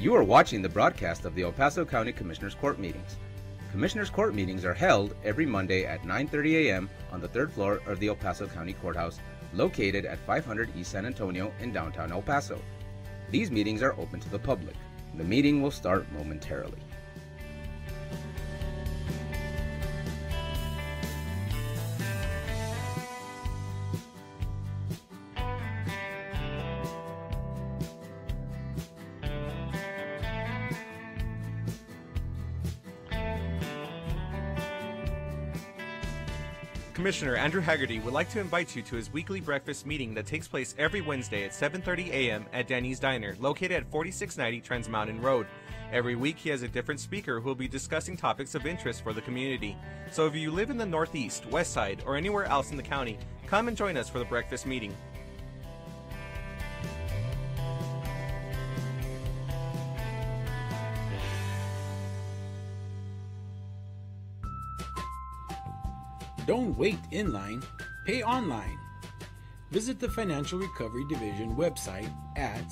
You are watching the broadcast of the El Paso County Commissioners Court meetings. Commissioners Court meetings are held every Monday at 9:30 a.m. on the third floor of the El Paso County Courthouse, located at 500 East San Antonio in downtown El Paso. These meetings are open to the public. The meeting will start momentarily. Commissioner Andrew Haggerty would like to invite you to his weekly breakfast meeting that takes place every Wednesday at 7:30 a.m. at Danny's Diner, located at 4690 Trans Mountain Road. Every week he has a different speaker who will be discussing topics of interest for the community. So if you live in the Northeast, West Side, or anywhere else in the county, come and join us for the breakfast meeting. Don't wait in line, pay online. Visit the Financial Recovery Division website at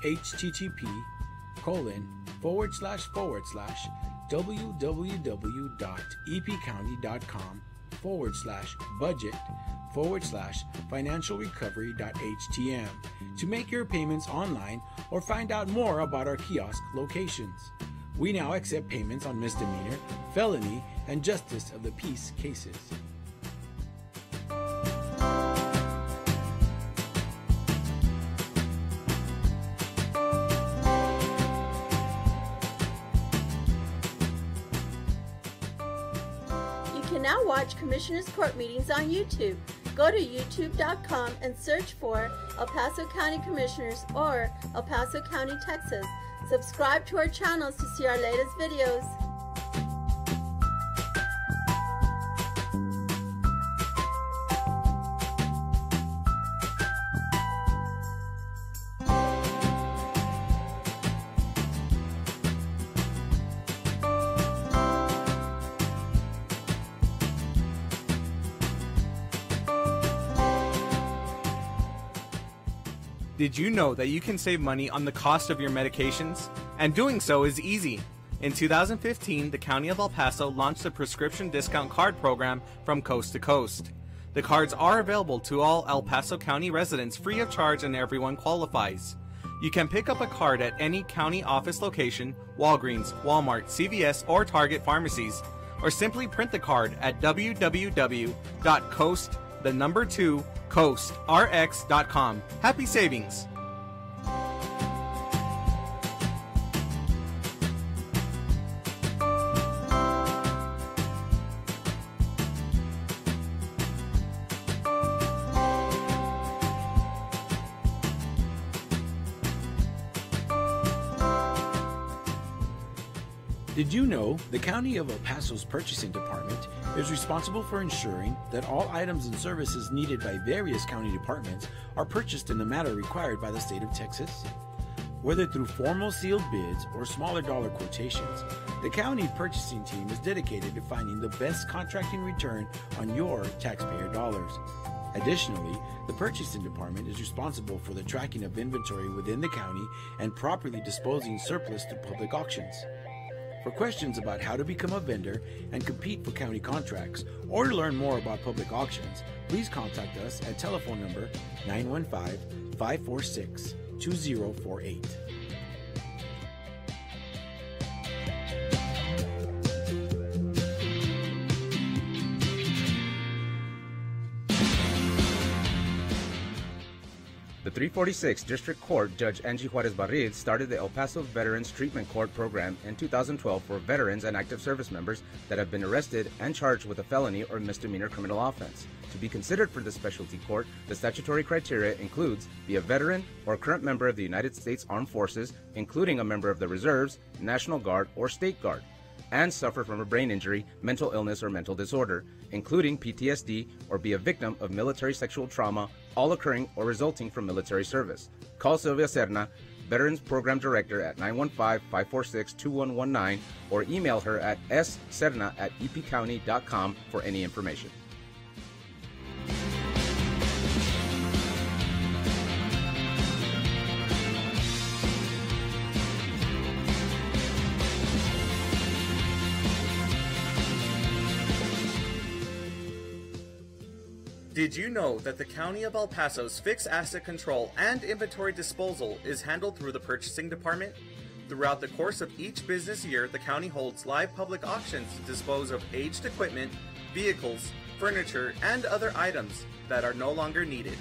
http://www.epcounty.com/budget/financialrecovery.htm to make your payments online or find out more about our kiosk locations. We now accept payments on misdemeanor, felony, and justice of the peace cases. You can now watch Commissioners Court meetings on YouTube. Go to youtube.com and search for El Paso County Commissioners or El Paso County, Texas. Subscribe to our channels to see our latest videos. Did you know that you can save money on the cost of your medications? And doing so is easy. In 2015, the County of El Paso launched the prescription discount card program from coast to coast. The cards are available to all El Paso County residents free of charge and everyone qualifies. You can pick up a card at any county office location, Walgreens, Walmart, CVS, or Target pharmacies, or simply print the card at www.coastrx.com. Happy savings! Did you know the County of El Paso's Purchasing Department is responsible for ensuring that all items and services needed by various county departments are purchased in the manner required by the state of Texas? Whether through formal sealed bids or smaller dollar quotations, the county purchasing team is dedicated to finding the best contracting return on your taxpayer dollars. Additionally, the Purchasing Department is responsible for the tracking of inventory within the county and properly disposing surplus through public auctions. For questions about how to become a vendor and compete for county contracts, or to learn more about public auctions, please contact us at telephone number 915-546-2048. The 346 District Court Judge Angie Juarez Barriz started the El Paso Veterans Treatment Court program in 2012 for veterans and active service members that have been arrested and charged with a felony or misdemeanor criminal offense. To be considered for the specialty court, the statutory criteria includes be a veteran or current member of the United States Armed Forces, including a member of the Reserves, National Guard, or State Guard, and suffer from a brain injury, mental illness, or mental disorder, including PTSD, or be a victim of military sexual trauma, all occurring or resulting from military service. Call Sylvia Serna, Veterans Program Director, at 915-546-2119, or email her at sserna@epcounty.com for any information. Did you know that the County of El Paso's fixed asset control and inventory disposal is handled through the purchasing department? Throughout the course of each business year, the county holds live public auctions to dispose of aged equipment, vehicles, furniture, and other items that are no longer needed.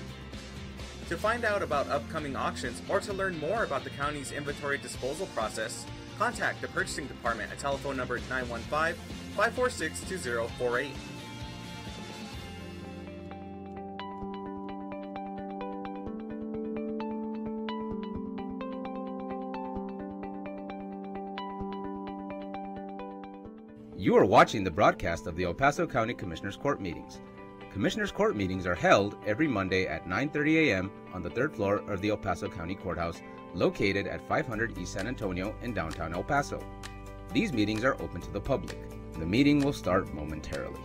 To find out about upcoming auctions or to learn more about the county's inventory disposal process, contact the purchasing department at telephone number 915-546-2048. You are watching the broadcast of the El Paso County Commissioners Court meetings. Commissioners Court meetings are held every Monday at 9:30 a.m. on the third floor of the El Paso County Courthouse, located at 500 East San Antonio in downtown El Paso. These meetings are open to the public. The meeting will start momentarily.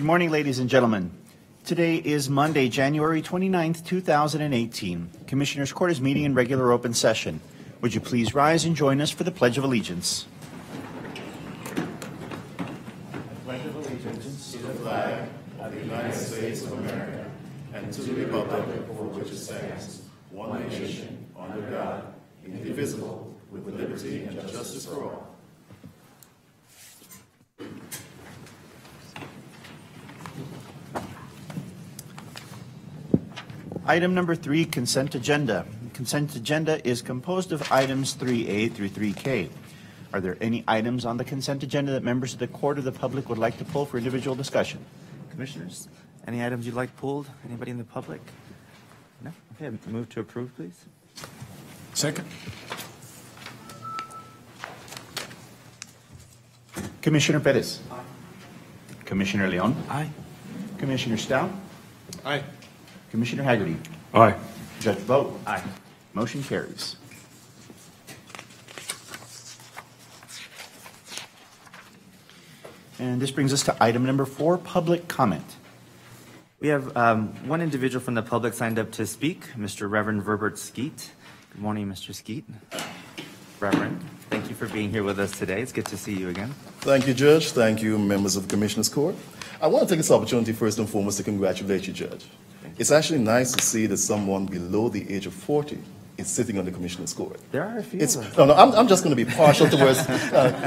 Good morning, ladies and gentlemen. Today is Monday, January 29th, 2018. Commissioners' Court is meeting in regular open session. Would you please rise and join us for the Pledge of Allegiance? I pledge allegiance to the flag of the United States of America and to the republic for which it stands, one nation, under God, indivisible, with liberty and justice for all. Item number 3, consent agenda. Consent agenda is composed of items 3A through 3K. Are there any items on the consent agenda that members of the court or the public would like to pull for individual discussion? Commissioners, any items you'd like pulled? Anybody in the public? No? Okay, move to approve, please. Second. Commissioner Perez. Aye. Commissioner Leon. Aye. Commissioner Stout. Aye. Commissioner Haggerty. Aye. Judge Vogt. Aye. Motion carries. And this brings us to item number 4, public comment. We have one individual from the public signed up to speak, Mr. Reverend Verbert Skeet. Good morning, Mr. Skeet. Reverend, thank you for being here with us today. It's good to see you again. Thank you, Judge. Thank you, members of the Commissioners Court. I want to take this opportunity first and foremost to congratulate you, Judge. It's actually nice to see that someone below the age of 40 is sitting on the Commissioner's Court. There are a few. I'm just going to be partial towards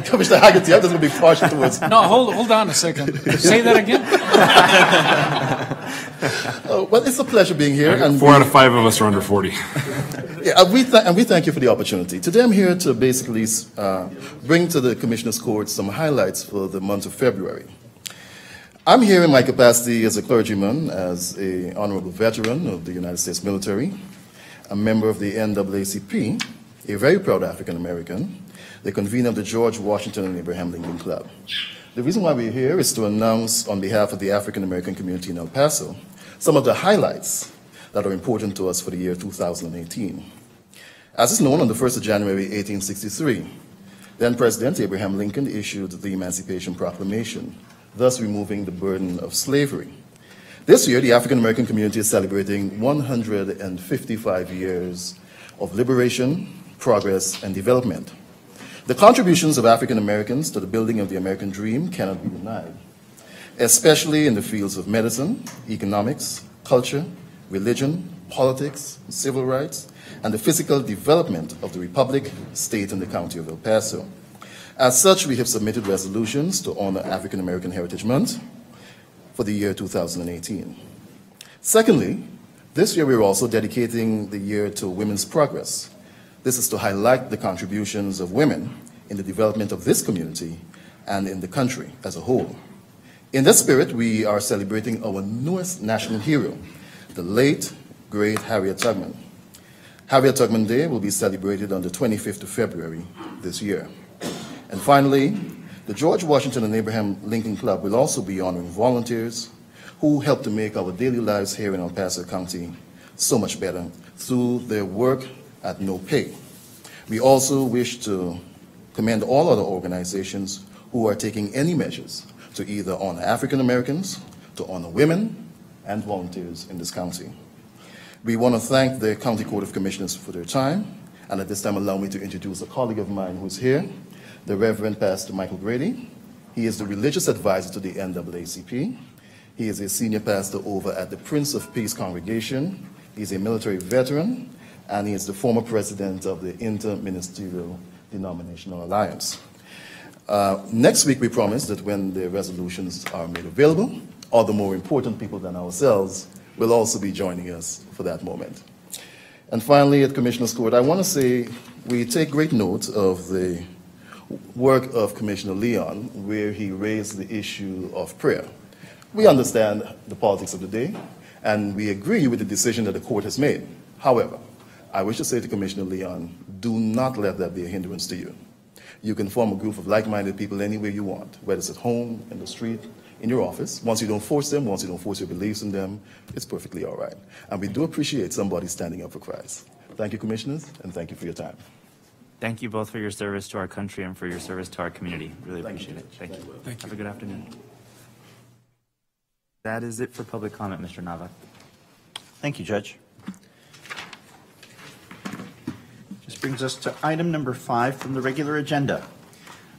Commissioner Haggerty. I'm just going to be partial towards. No, hold on a second. Say that again. Well, it's a pleasure being here. And 4 out of 5 of us are under 40. Yeah, and we thank you for the opportunity. Today I'm here to basically bring to the Commissioners Court some highlights for the month of February. I'm here in my capacity as a clergyman, as an honorable veteran of the United States military, a member of the NAACP, a very proud African American, the convener of the George Washington and Abraham Lincoln Club. The reason why we're here is to announce on behalf of the African American community in El Paso some of the highlights that are important to us for the year 2018. As is known, on the 1st of January 1863, then President Abraham Lincoln issued the Emancipation Proclamation, thus removing the burden of slavery. This year, the African American community is celebrating 155 years of liberation, progress, and development. The contributions of African Americans to the building of the American dream cannot be denied, especially in the fields of medicine, economics, culture, religion, politics, civil rights, and the physical development of the Republic, state, and the county of El Paso. As such, we have submitted resolutions to honor African American Heritage Month for the year 2018. Secondly, this year we're also dedicating the year to women's progress. This is to highlight the contributions of women in the development of this community and in the country as a whole. In this spirit, we are celebrating our newest national hero, the late, great Harriet Tubman. Harriet Tubman Day will be celebrated on the 25th of February this year. And finally, the George Washington and Abraham Lincoln Club will also be honoring volunteers who help to make our daily lives here in El Paso County so much better through their work at no pay. We also wish to commend all other organizations who are taking any measures to either honor African Americans, to honor women, and volunteers in this county. We want to thank the County Court of Commissioners for their time, and at this time allow me to introduce a colleague of mine who's here, the Reverend Pastor Michael Grady. He is the religious advisor to the NAACP. He is a senior pastor over at the Prince of Peace congregation. He's a military veteran, and he is the former president of the Interministerial Denominational Alliance. Next week, we promise that when the resolutions are made available, other more important people than ourselves will also be joining us for that moment. And finally, at Commissioner's Court, I want to say we take great note of the work of Commissioner Leon, where he raised the issue of prayer. We understand the politics of the day, and we agree with the decision that the court has made. However, I wish to say to Commissioner Leon, do not let that be a hindrance to you. You can form a group of like-minded people anywhere you want, whether it's at home, in the street, in your office. Once you don't force them, once you don't force your beliefs in them, it's perfectly all right. And we do appreciate somebody standing up for Christ. Thank you, Commissioners, and thank you for your time. Thank you both for your service to our country and for your service to our community. Really Thank appreciate you. it. Thank you. Thank you. Have a good afternoon. That is it for public comment, Mr. Nava. Thank you, Judge. This brings us to item number 5 from the regular agenda.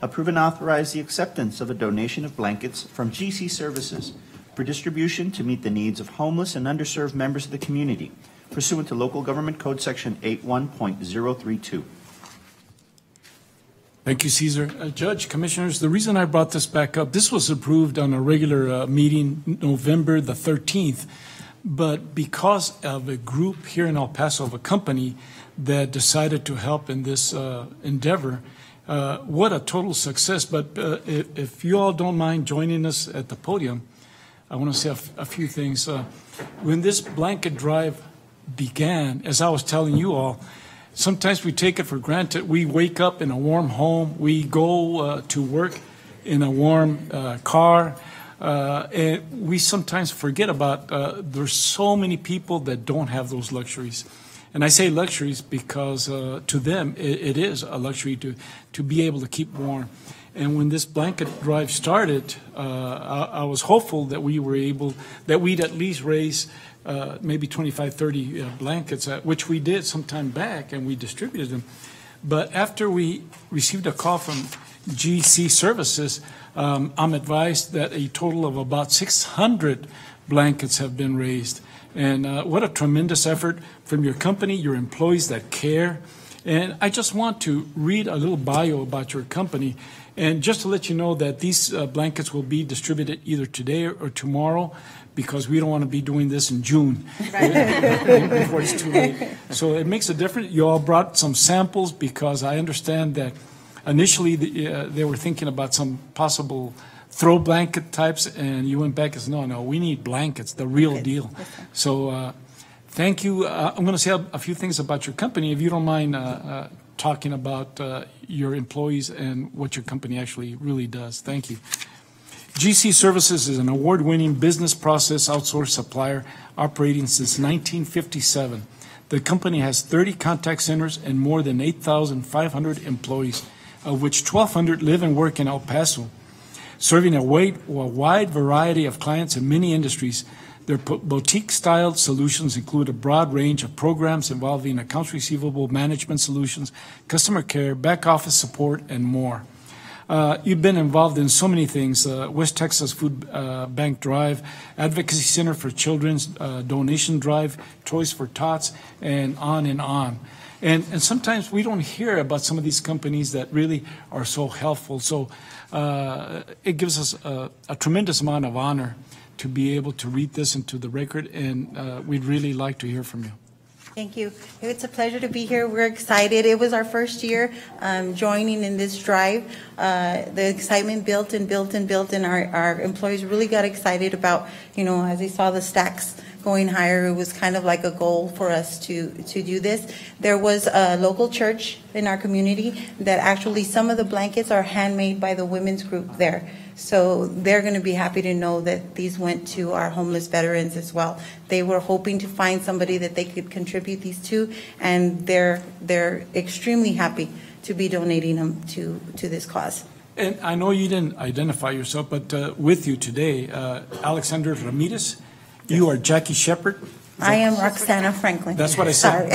Approve and authorize the acceptance of a donation of blankets from GC Services for distribution to meet the needs of homeless and underserved members of the community pursuant to Local Government Code Section 81.032. Thank you, Caesar. Judge, Commissioners, the reason I brought this back up, this was approved on a regular meeting November the 13th, but because of a group here in El Paso, of a company that decided to help in this endeavor, what a total success. But if you all don't mind joining us at the podium, I want to say a few things. When this blanket drive began, as I was telling you all, sometimes we take it for granted. We wake up in a warm home. We go to work in a warm car. And we sometimes forget about there's so many people that don't have those luxuries. And I say luxuries because to them it is a luxury to be able to keep warm. And when this blanket drive started, I was hopeful that we'd at least raise maybe 25, 30 blankets, which we did some time back, and we distributed them. But after we received a call from GC Services, I'm advised that a total of about 600 blankets have been raised. And what a tremendous effort from your company, your employees that care. And I just want to read a little bio about your company. And just to let you know that these blankets will be distributed either today or tomorrow, because we don't want to be doing this in June before it's too late. So it makes a difference. You all brought some samples because I understand that initially they were thinking about some possible throw blanket types, and you went back and said, no, we need blankets, the real deal. So thank you. I'm going to say a few things about your company, if you don't mind talking about your employees and what your company actually really does. Thank you. GC Services is an award-winning business process outsource supplier operating since 1957. The company has 30 contact centers and more than 8,500 employees, of which 1,200 live and work in El Paso, serving a wide variety of clients in many industries. Their boutique-styled solutions include a broad range of programs involving accounts receivable management solutions, customer care, back-office support, and more. You've been involved in so many things, West Texas Food Bank Drive, Advocacy Center for Children's Donation Drive, Toys for Tots, and on and on. And sometimes we don't hear about some of these companies that really are so helpful. So it gives us a tremendous amount of honor to be able to read this into the record, and we'd really like to hear from you. Thank you. It's a pleasure to be here. We're excited. It was our first year joining in this drive. The excitement built and built and built, and our employees really got excited about, as they saw the stacks going higher, it was kind of like a goal for us to do this. There was a local church in our community that actually some of the blankets are handmade by the women's group there. So they're going to be happy to know that these went to our homeless veterans as well. They were hoping to find somebody that they could contribute these to, and they're extremely happy to be donating them to this cause. And I know you didn't identify yourself, but with you today, Alexander Ramirez, you are Jackie Shepard. I am Roxana Franklin. That's what I said.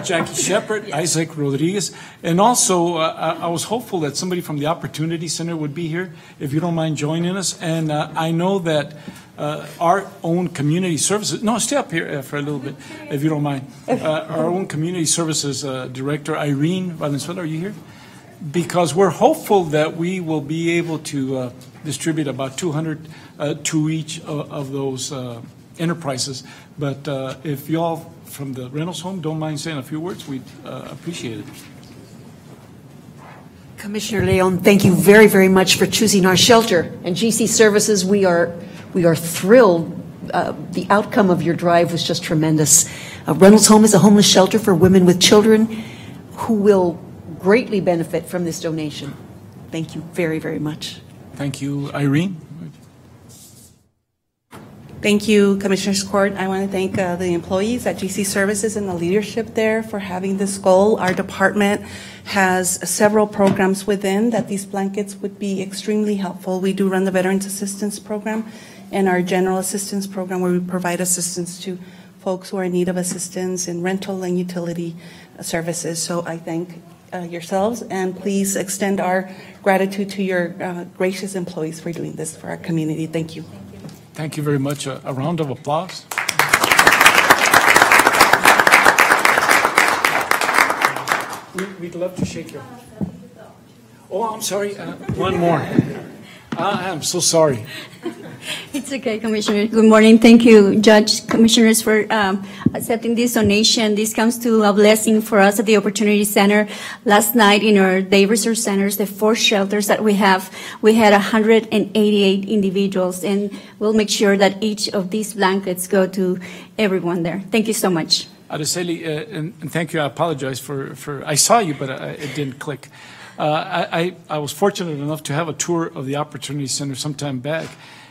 Jackie Shepard, Isaac Rodriguez. And also, I was hopeful that somebody from the Opportunity Center would be here, if you don't mind joining us. And I know that our own community services, no, stay up here for a little bit, if you don't mind. Our own community services director, Irene Valenzuela, are you here? Because we're hopeful that we will be able to distribute about 200 to each of those enterprises. But if you all from the Reynolds home don't mind saying a few words, we'd appreciate it. Commissioner Leon, thank you very, very much for choosing our shelter. And GC Services, we are thrilled. The outcome of your drive was just tremendous. Reynolds Home is a homeless shelter for women with children who will greatly benefit from this donation. Thank you very, very much. Thank you, Irene. Thank you, Commissioners Court. I want to thank the employees at GC Services and the leadership there for having this goal. Our department has several programs within that these blankets would be extremely helpful. We do run the Veterans Assistance Program and our General Assistance Program, where we provide assistance to folks who are in need of assistance in rental and utility services. So I thank yourselves, and please extend our gratitude to your gracious employees for doing this for our community. Thank you. Thank you very much. A round of applause. We'd love to shake your hand. Oh, I'm sorry. One more. I'm so sorry. It's okay, Commissioner. Good morning. Thank you, Judge, Commissioners, for accepting this donation. This comes to a blessing for us at the Opportunity Center. Last night in our day resource centers, the 4 shelters that we have, we had 188 individuals, and we'll make sure that each of these blankets go to everyone there. Thank you so much. Araceli, and thank you. I apologize for I saw you, but it didn't click. I was fortunate enough to have a tour of the Opportunity Center some time back.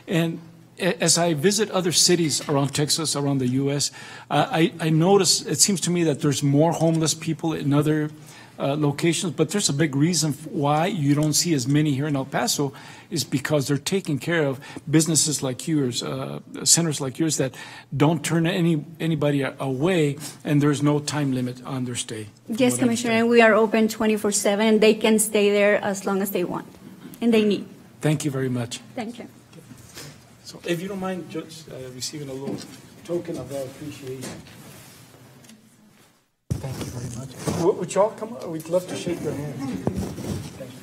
And as I visit other cities around Texas, around the U.S., I notice, it seems to me that there's more homeless people in other locations, but there's a big reason why you don't see as many here in El Paso is because they're taking care of businesses like yours, centers like yours that don't turn anybody away, and there's no time limit on their stay. Yes, Commissioner, and we are open 24/7, and they can stay there as long as they want, and they need. Thank you very much. Thank you. So if you don't mind, Judge, receiving a little token of our appreciation. Thank you very much. Would you all come up? We'd love to shake your hand. Thank you.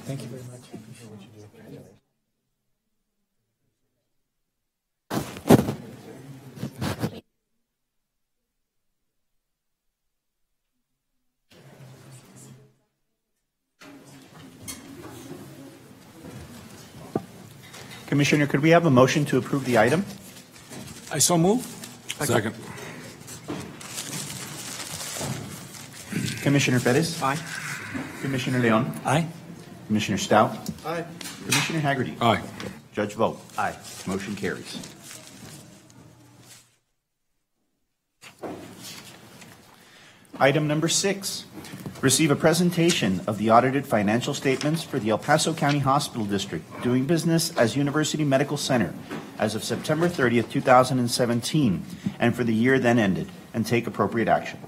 Thank you very much. I appreciate what you do. Commissioner, could we have a motion to approve the item? I so move. Second. Commissioner Perez? Aye. Commissioner Leon? Aye. Commissioner Stout? Aye. Commissioner Haggerty? Aye. Judge Vogt? Aye. Motion carries. Item number 6, receive a presentation of the audited financial statements for the El Paso County Hospital District doing business as University Medical Center as of September 30th, 2017, and for the year then ended, and take appropriate action.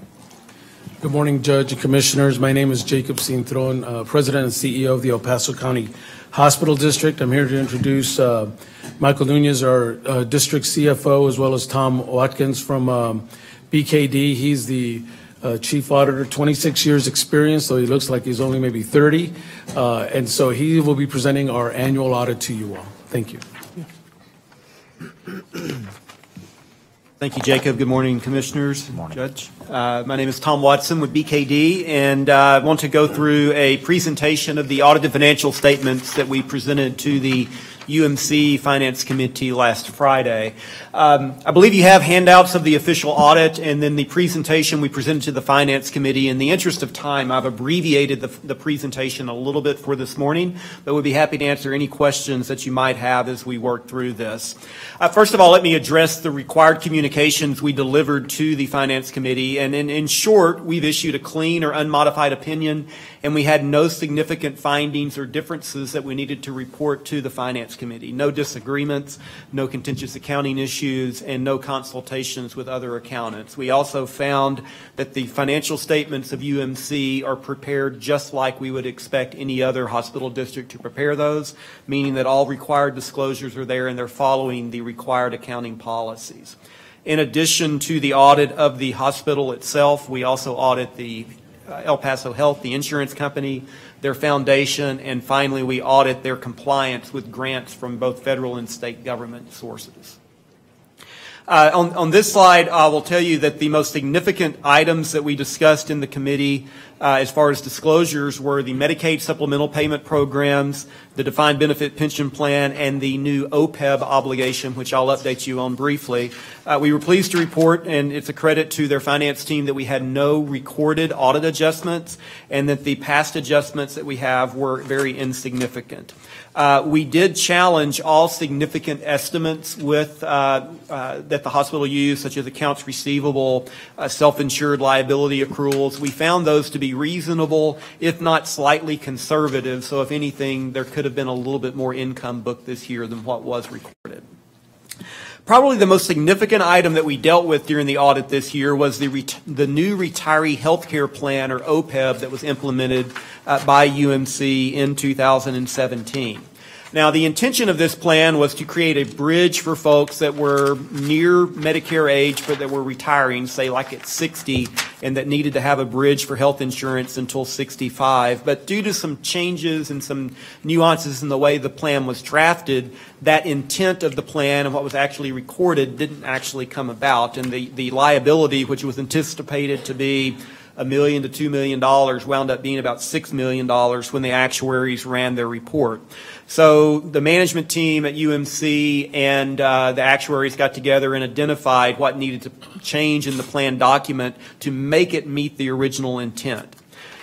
Good morning, Judge and Commissioners. My name is Jacob Cintron, President and CEO of the El Paso County Hospital District. I'm here to introduce Michael Nunez, our district CFO, as well as Tom Watkins from BKD. He's the Chief Auditor, 26 years experience, though he looks like he's only maybe 30. And so he will be presenting our annual audit to you all. Thank you. Thank you, Jacob. Good morning, Commissioners. Good morning. Judge. My name is Tom Watson with BKD, and I want to go through a presentation of the audited financial statements that we presented to the UMC Finance Committee last Friday. I believe you have handouts of the official audit and then the presentation we presented to the Finance Committee. In the interest of time, I've abbreviated the presentation a little bit for this morning, but we'd be happy to answer any questions that you might have as we work through this. First of all, let me address the required communications we delivered to the Finance Committee. And in short, we've issued a clean or unmodified opinion, and we had no significant findings or differences that we needed to report to the Finance Committee. No disagreements, no contentious accounting issues, and no consultations with other accountants. We also found that the financial statements of UMC are prepared just like we would expect any other hospital district to prepare those, meaning that all required disclosures are there and they're following the required accounting policies. In addition to the audit of the hospital itself, we also audit the El Paso Health, the insurance company, their foundation, and finally we audit their compliance with grants from both federal and state government sources. On this slide, I will tell you that the most significant items that we discussed in the committee as far as disclosures were the Medicaid supplemental payment programs, the defined benefit pension plan, and the new OPEB obligation, which I'll update you on briefly. We were pleased to report, and it's a credit to their finance team, that we had no recorded audit adjustments and that the past adjustments that we have were very insignificant. We did challenge all significant estimates with that the hospital used, such as accounts receivable, self-insured liability accruals. We found those to be reasonable, if not slightly conservative. So if anything, there could have been a little bit more income booked this year than what was recorded. Probably the most significant item that we dealt with during the audit this year was the new retiree health care plan, or OPEB, that was implemented by UMC in 2017. Now, the intention of this plan was to create a bridge for folks that were near Medicare age but that were retiring, say like at 60, and that needed to have a bridge for health insurance until 65. But due to some changes and some nuances in the way the plan was drafted, that intent of the plan and what was actually recorded didn't actually come about. And the liability, which was anticipated to be $1 million to $2 million, wound up being about $6 million when the actuaries ran their report. So the management team at UMC and the actuaries got together and identified what needed to change in the plan document to make it meet the original intent.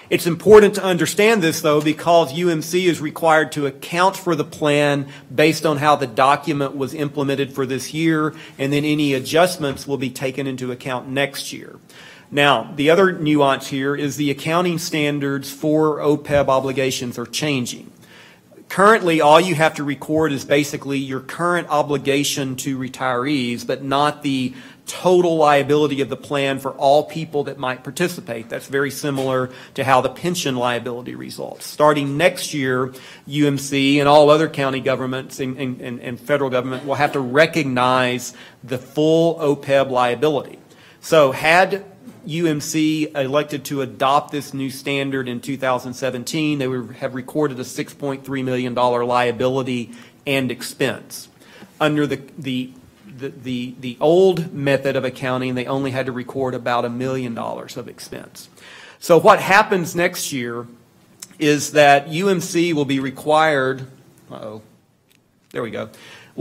It's important to understand this, though, because UMC is required to account for the plan based on how the document was implemented for this year, and then any adjustments will be taken into account next year. Now, the other nuance here is the accounting standards for OPEB obligations are changing. Currently, all you have to record is basically your current obligation to retirees, but not the total liability of the plan for all people that might participate. That's very similar to how the pension liability results. Starting next year, UMC and all other county governments and federal government will have to recognize the full OPEB liability. So had UMC elected to adopt this new standard in 2017, they would have recorded a $6.3 million liability and expense. Under the old method of accounting, they only had to record about $1 million of expense. So what happens next year is that UMC will be required, will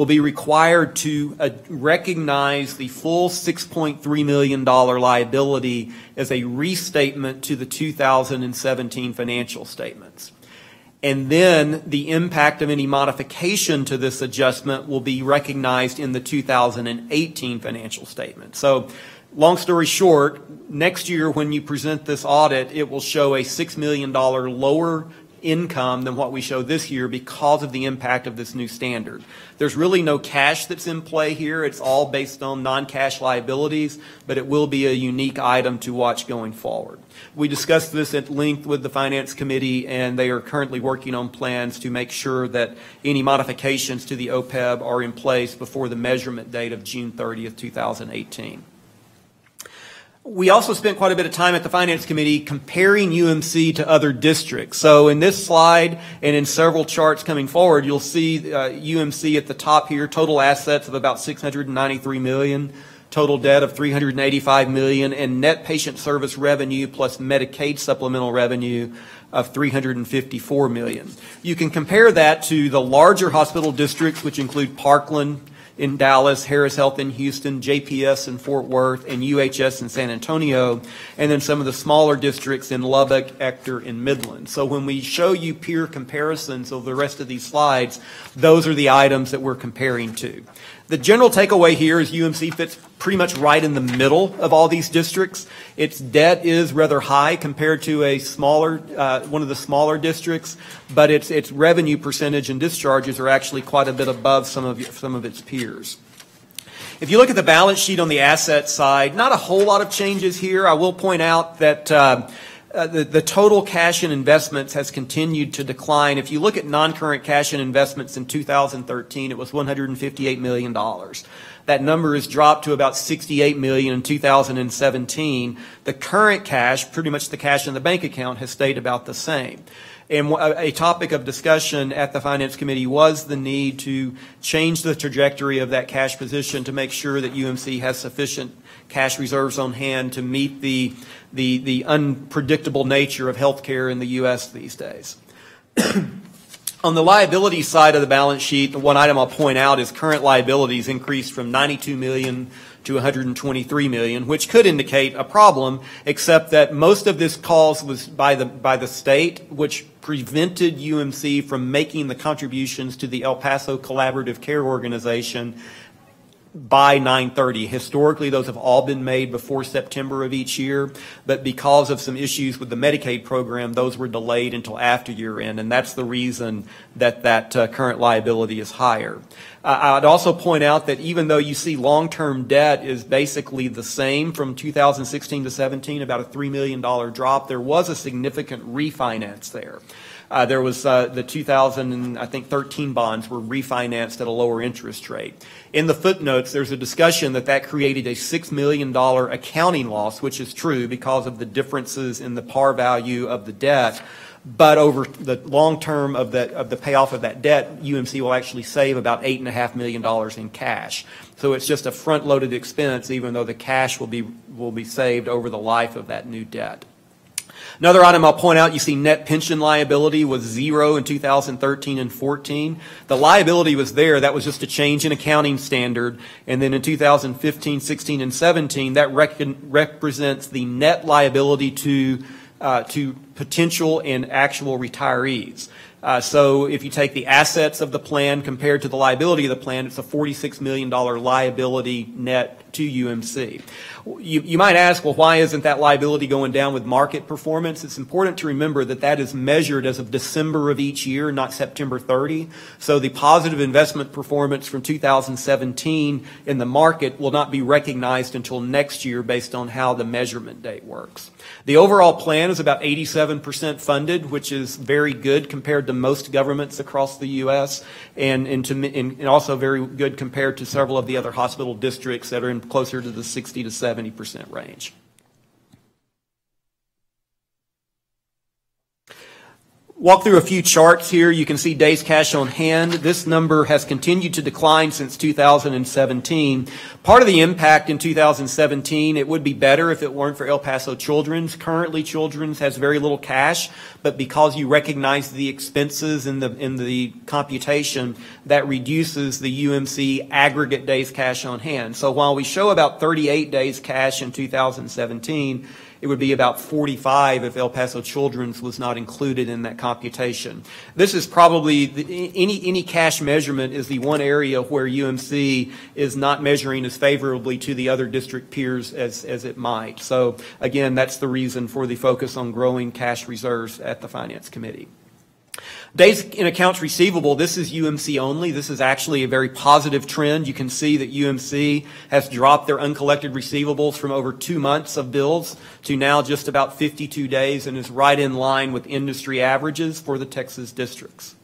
be required to recognize the full $6.3 million liability as a restatement to the 2017 financial statements. And then the impact of any modification to this adjustment will be recognized in the 2018 financial statement. So, long story short, next year when you present this audit, it will show a $6 million lower income than what we show this year because of the impact of this new standard. There's really no cash that's in play here. It's all based on non-cash liabilities, but it will be a unique item to watch going forward. We discussed this at length with the Finance Committee, and they are currently working on plans to make sure that any modifications to the OPEB are in place before the measurement date of June 30th, 2018. We also spent quite a bit of time at the Finance Committee comparing UMC to other districts. So in this slide and in several charts coming forward, you'll see UMC at the top here, total assets of about $693 million, total debt of $385 million, and net patient service revenue plus Medicaid supplemental revenue of $354 million. You can compare that to the larger hospital districts, which include Parkland in Dallas, Harris Health in Houston, JPS in Fort Worth, and UHS in San Antonio, and then some of the smaller districts in Lubbock, Ector, and Midland. So when we show you peer comparisons of the rest of these slides, those are the items that we're comparing to. The general takeaway here is UMC fits pretty much right in the middle of all these districts. Its debt is rather high compared to a smaller, one of the smaller districts, but its revenue percentage and discharges are actually quite a bit above some of its peers. If you look at the balance sheet on the asset side, not a whole lot of changes here. I will point out that the total cash and investments has continued to decline. If you look at non-current cash and investments in 2013, it was $158 million. That number has dropped to about $68 million in 2017. The current cash, pretty much the cash in the bank account, has stayed about the same. And a topic of discussion at the Finance Committee was the need to change the trajectory of that cash position to make sure that UMC has sufficient cash reserves on hand to meet the unpredictable nature of healthcare in the U.S. these days. On the liability side of the balance sheet, the one item I'll point out is current liabilities increased from $92 million to $123 million, which could indicate a problem, except that most of this cause was by the state, which prevented UMC from making the contributions to the El Paso Collaborative Care Organization by 9/30. Historically, those have all been made before September of each year, but because of some issues with the Medicaid program, those were delayed until after year end, and that's the reason that current liability is higher. I'd also point out that even though you see long-term debt is basically the same from 2016 to 17, about a $3 million drop, there was a significant refinance there. There was the 2013 bonds were refinanced at a lower interest rate. In the footnotes, there's a discussion that created a $6 million accounting loss, which is true because of the differences in the par value of the debt. But over the long term of the payoff of that debt, UMC will actually save about $8.5 million in cash. So it's just a front-loaded expense, even though the cash will be saved over the life of that new debt. Another item I'll point out, you see net pension liability was zero in 2013 and 14. The liability was there. That was just a change in accounting standard. And then in 2015, 16, and 17, that represents the net liability to potential and actual retirees. So if you take the assets of the plan compared to the liability of the plan, it's a $46 million liability net to UMC. You might ask, well, why isn't that liability going down with market performance? It's important to remember that is measured as of December of each year, not September 30. So the positive investment performance from 2017 in the market will not be recognized until next year based on how the measurement date works. The overall plan is about 87% funded, which is very good compared to most governments across the U.S. and also very good compared to several of the other hospital districts that are in closer to the 60 to 70% range. Walk through a few charts here. You can see days cash on hand. This number has continued to decline since 2017. Part of the impact in 2017, it would be better if it weren't for El Paso Children's. Currently, Children's has very little cash, but because you recognize the expenses in the computation, that reduces the UMC aggregate days cash on hand. So while we show about 38 days cash in 2017, it would be about 45 if El Paso Children's was not included in that computation. This is probably, any cash measurement is the one area where UMC is not measuring as favorably to the other district peers as it might. So again, that's the reason for the focus on growing cash reserves at the Finance Committee. Days in accounts receivable, this is UMC only. This is actually a very positive trend. You can see that UMC has dropped their uncollected receivables from over 2 months of bills to now just about 52 days and is right in line with industry averages for the Texas districts.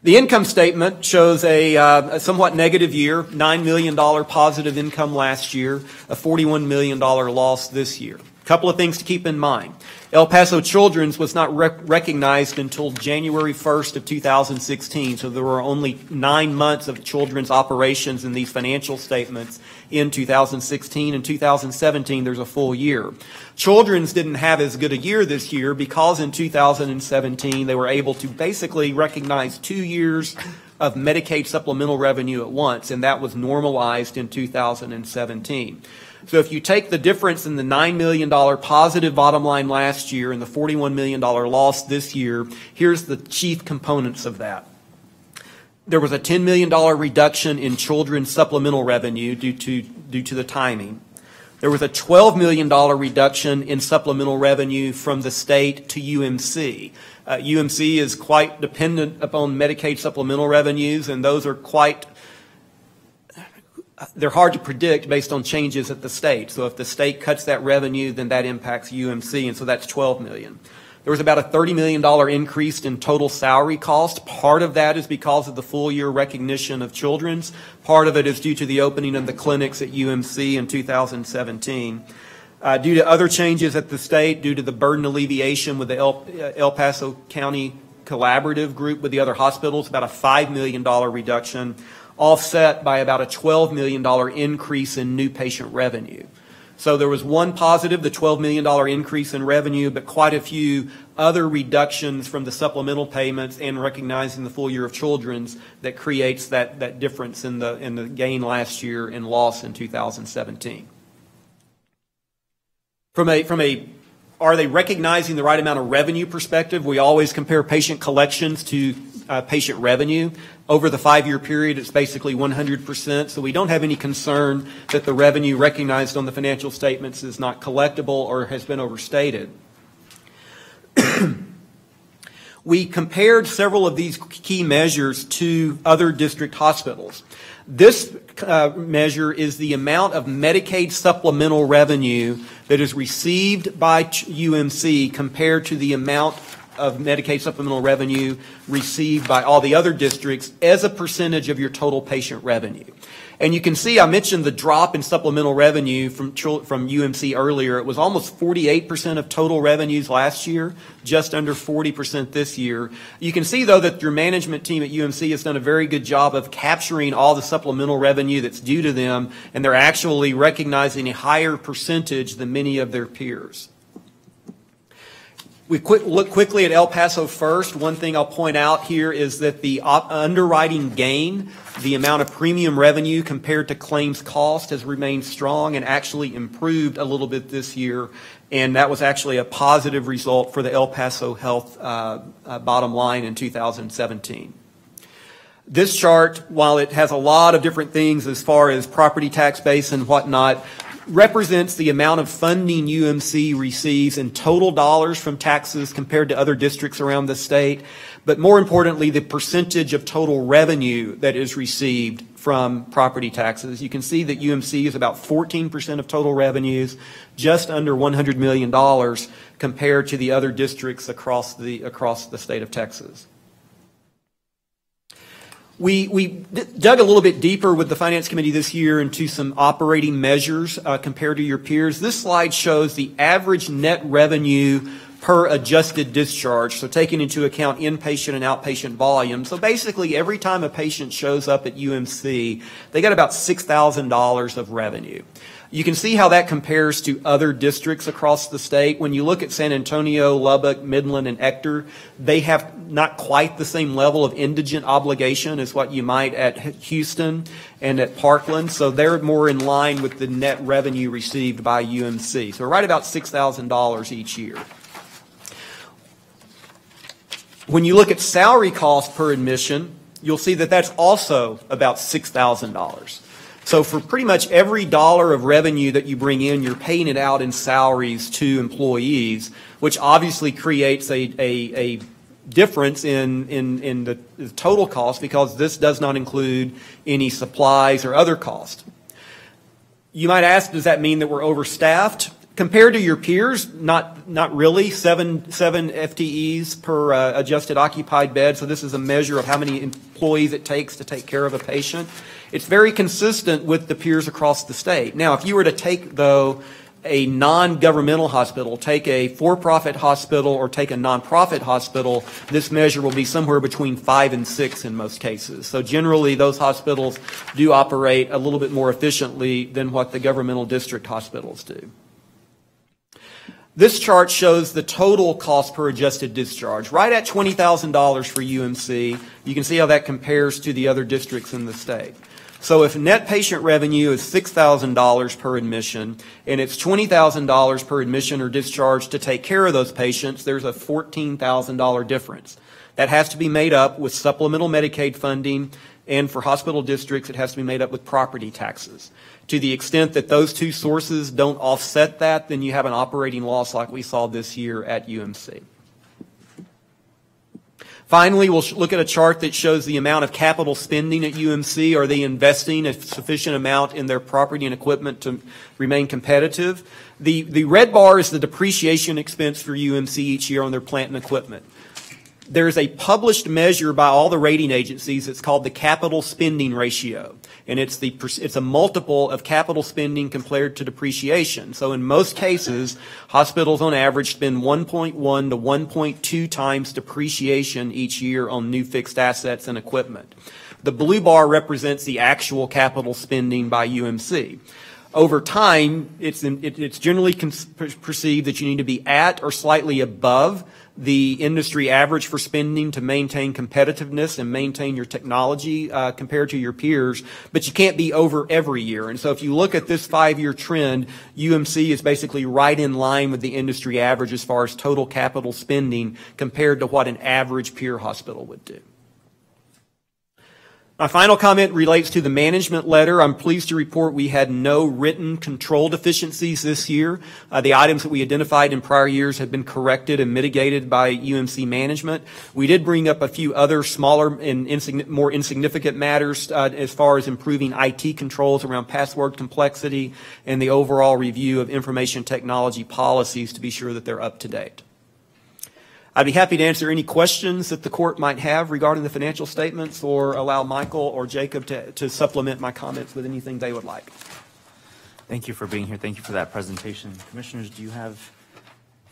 The income statement shows a somewhat negative year, $9 million positive income last year, a $41 million loss this year. A couple of things to keep in mind. El Paso Children's was not recognized until January 1st of 2016, so there were only 9 months of children's operations in these financial statements in 2016. In 2017, there's a full year. Children's didn't have as good a year this year because in 2017, they were able to basically recognize 2 years of Medicaid supplemental revenue at once, and that was normalized in 2017. So if you take the difference in the $9 million positive bottom line last year and the $41 million loss this year, here's the chief components of that. There was a $10 million reduction in children's supplemental revenue due to the timing. There was a $12 million reduction in supplemental revenue from the state to UMC. UMC is quite dependent upon Medicaid supplemental revenues, and those are they're hard to predict based on changes at the state. So if the state cuts that revenue, then that impacts UMC, and so that's $12 million. There was about a $30 million increase in total salary cost. Part of that is because of the full year recognition of Children's. Part of it is due to the opening of the clinics at UMC in 2017. Due to other changes at the state, due to the burden alleviation with the El Paso County Collaborative Group with the other hospitals, about a $5 million reduction, offset by about a $12 million increase in new patient revenue. So there was one positive, the $12 million increase in revenue, but quite a few other reductions from the supplemental payments and recognizing the full year of Children's that creates that difference in the gain last year and loss in 2017. From a are they recognizing the right amount of revenue perspective, we always compare patient collections to patient revenue. Over the 5-year period, it's basically 100%, so we don't have any concern that the revenue recognized on the financial statements is not collectible or has been overstated. We compared several of these key measures to other district hospitals. This measure is the amount of Medicaid supplemental revenue that is received by UMC compared to the amount of Medicaid supplemental revenue received by all the other districts as a percentage of your total patient revenue. And you can see I mentioned the drop in supplemental revenue from UMC earlier. It was almost 48% of total revenues last year, just under 40% this year. You can see, though, that your management team at UMC has done a very good job of capturing all the supplemental revenue that's due to them, and they're actually recognizing a higher percentage than many of their peers. We look quickly at El Paso first. One thing I'll point out here is that the underwriting gain, the amount of premium revenue compared to claims cost, has remained strong and actually improved a little bit this year. And that was actually a positive result for the El Paso Health bottom line in 2017. This chart, while it has a lot of different things as far as property tax base and whatnot, represents the amount of funding UMC receives in total dollars from taxes compared to other districts around the state, but more importantly, the percentage of total revenue that is received from property taxes. You can see that UMC is about 14% of total revenues, just under $100 million compared to the other districts across the state of Texas. We dug a little bit deeper with the Finance Committee this year into some operating measures compared to your peers. This slide shows the average net revenue per adjusted discharge, so taking into account inpatient and outpatient volume. So basically, every time a patient shows up at UMC, they get about $6,000 of revenue. You can see how that compares to other districts across the state. When you look at San Antonio, Lubbock, Midland, and Ector, they have not quite the same level of indigent obligation as what you might at Houston and at Parkland. So they're more in line with the net revenue received by UMC. So right about $6,000 each year. When you look at salary cost per admission, you'll see that that's also about $6,000. So for pretty much every dollar of revenue that you bring in, you're paying it out in salaries to employees, which obviously creates a difference in the total cost because this does not include any supplies or other costs. You might ask, does that mean that we're overstaffed? Compared to your peers, not really. Seven FTEs per adjusted occupied bed. So this is a measure of how many employees it takes to take care of a patient. It's very consistent with the peers across the state. Now, if you were to take, though, a non-governmental hospital, take a for-profit hospital or take a non-profit hospital, this measure will be somewhere between 5 and 6 in most cases. So generally, those hospitals do operate a little bit more efficiently than what the governmental district hospitals do. This chart shows the total cost per adjusted discharge, right at $20,000 for UMC. You can see how that compares to the other districts in the state. So if net patient revenue is $6,000 per admission and it's $20,000 per admission or discharge to take care of those patients, there's a $14,000 difference. That has to be made up with supplemental Medicaid funding, and for hospital districts, it has to be made up with property taxes. To the extent that those two sources don't offset that, then you have an operating loss like we saw this year at UMC. Finally, we'll look at a chart that shows the amount of capital spending at UMC. Are they investing a sufficient amount in their property and equipment to remain competitive? The red bar is the depreciation expense for UMC each year on their plant and equipment. There's a published measure by all the rating agencies. It's called the capital spending ratio, and it's a multiple of capital spending compared to depreciation. So in most cases, hospitals on average spend 1.1 to 1.2 times depreciation each year on new fixed assets and equipment. The blue bar represents the actual capital spending by UMC. Over time, it's generally perceived that you need to be at or slightly above the industry average for spending to maintain competitiveness and maintain your technology compared to your peers, but you can't be over every year. And so if you look at this 5-year trend, UMC is basically right in line with the industry average as far as total capital spending compared to what an average peer hospital would do. My final comment relates to the management letter. I'm pleased to report we had no written control deficiencies this year. The items that we identified in prior years have been corrected and mitigated by UMC management. We did bring up a few other smaller and more insignificant matters as far as improving IT controls around password complexity and the overall review of information technology policies to be sure that they're up to date. I'd be happy to answer any questions that the court might have regarding the financial statements, or allow Michael or Jacob to supplement my comments with anything they would like. Thank you for being here. Thank you for that presentation. Commissioners, do you have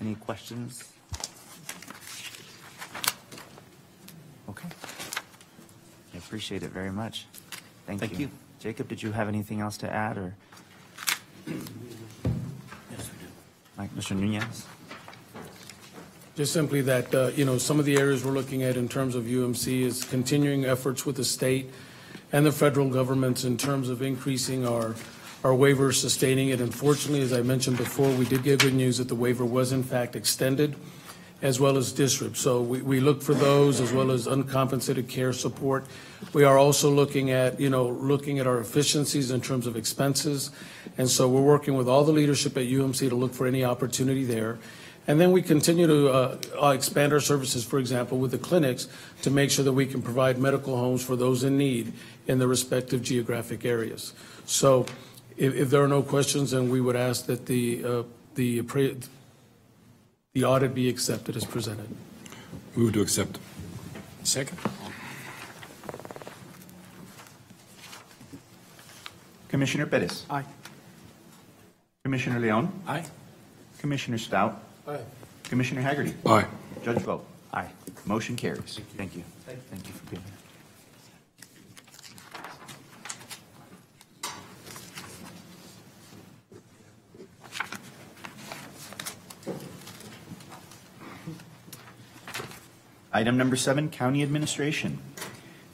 any questions? Okay. I appreciate it very much. Thank you. Jacob, did you have anything else to add, or? Yes, we do. Mr. Nunez? Just simply that, some of the areas we're looking at in terms of UMC is continuing efforts with the state and the federal governments in terms of increasing our waiver, sustaining it. Unfortunately, as I mentioned before, we did get good news that the waiver was in fact extended, as well as district. So we look for those, as well as uncompensated care support. We are also looking at our efficiencies in terms of expenses. And so we're working with all the leadership at UMC to look for any opportunity there. And then we continue to expand our services, for example, with the clinics, to make sure that we can provide medical homes for those in need in the respective geographic areas. So if there are no questions, then we would ask that the audit be accepted as presented. Move to accept. Second. Commissioner Perez. Aye. Commissioner Leon. Aye. Commissioner Stout. Aye. Commissioner Haggerty. Aye. Judge Vogt. Aye. Motion carries. Thank you. Thank you for being here. Item number 7, County Administration.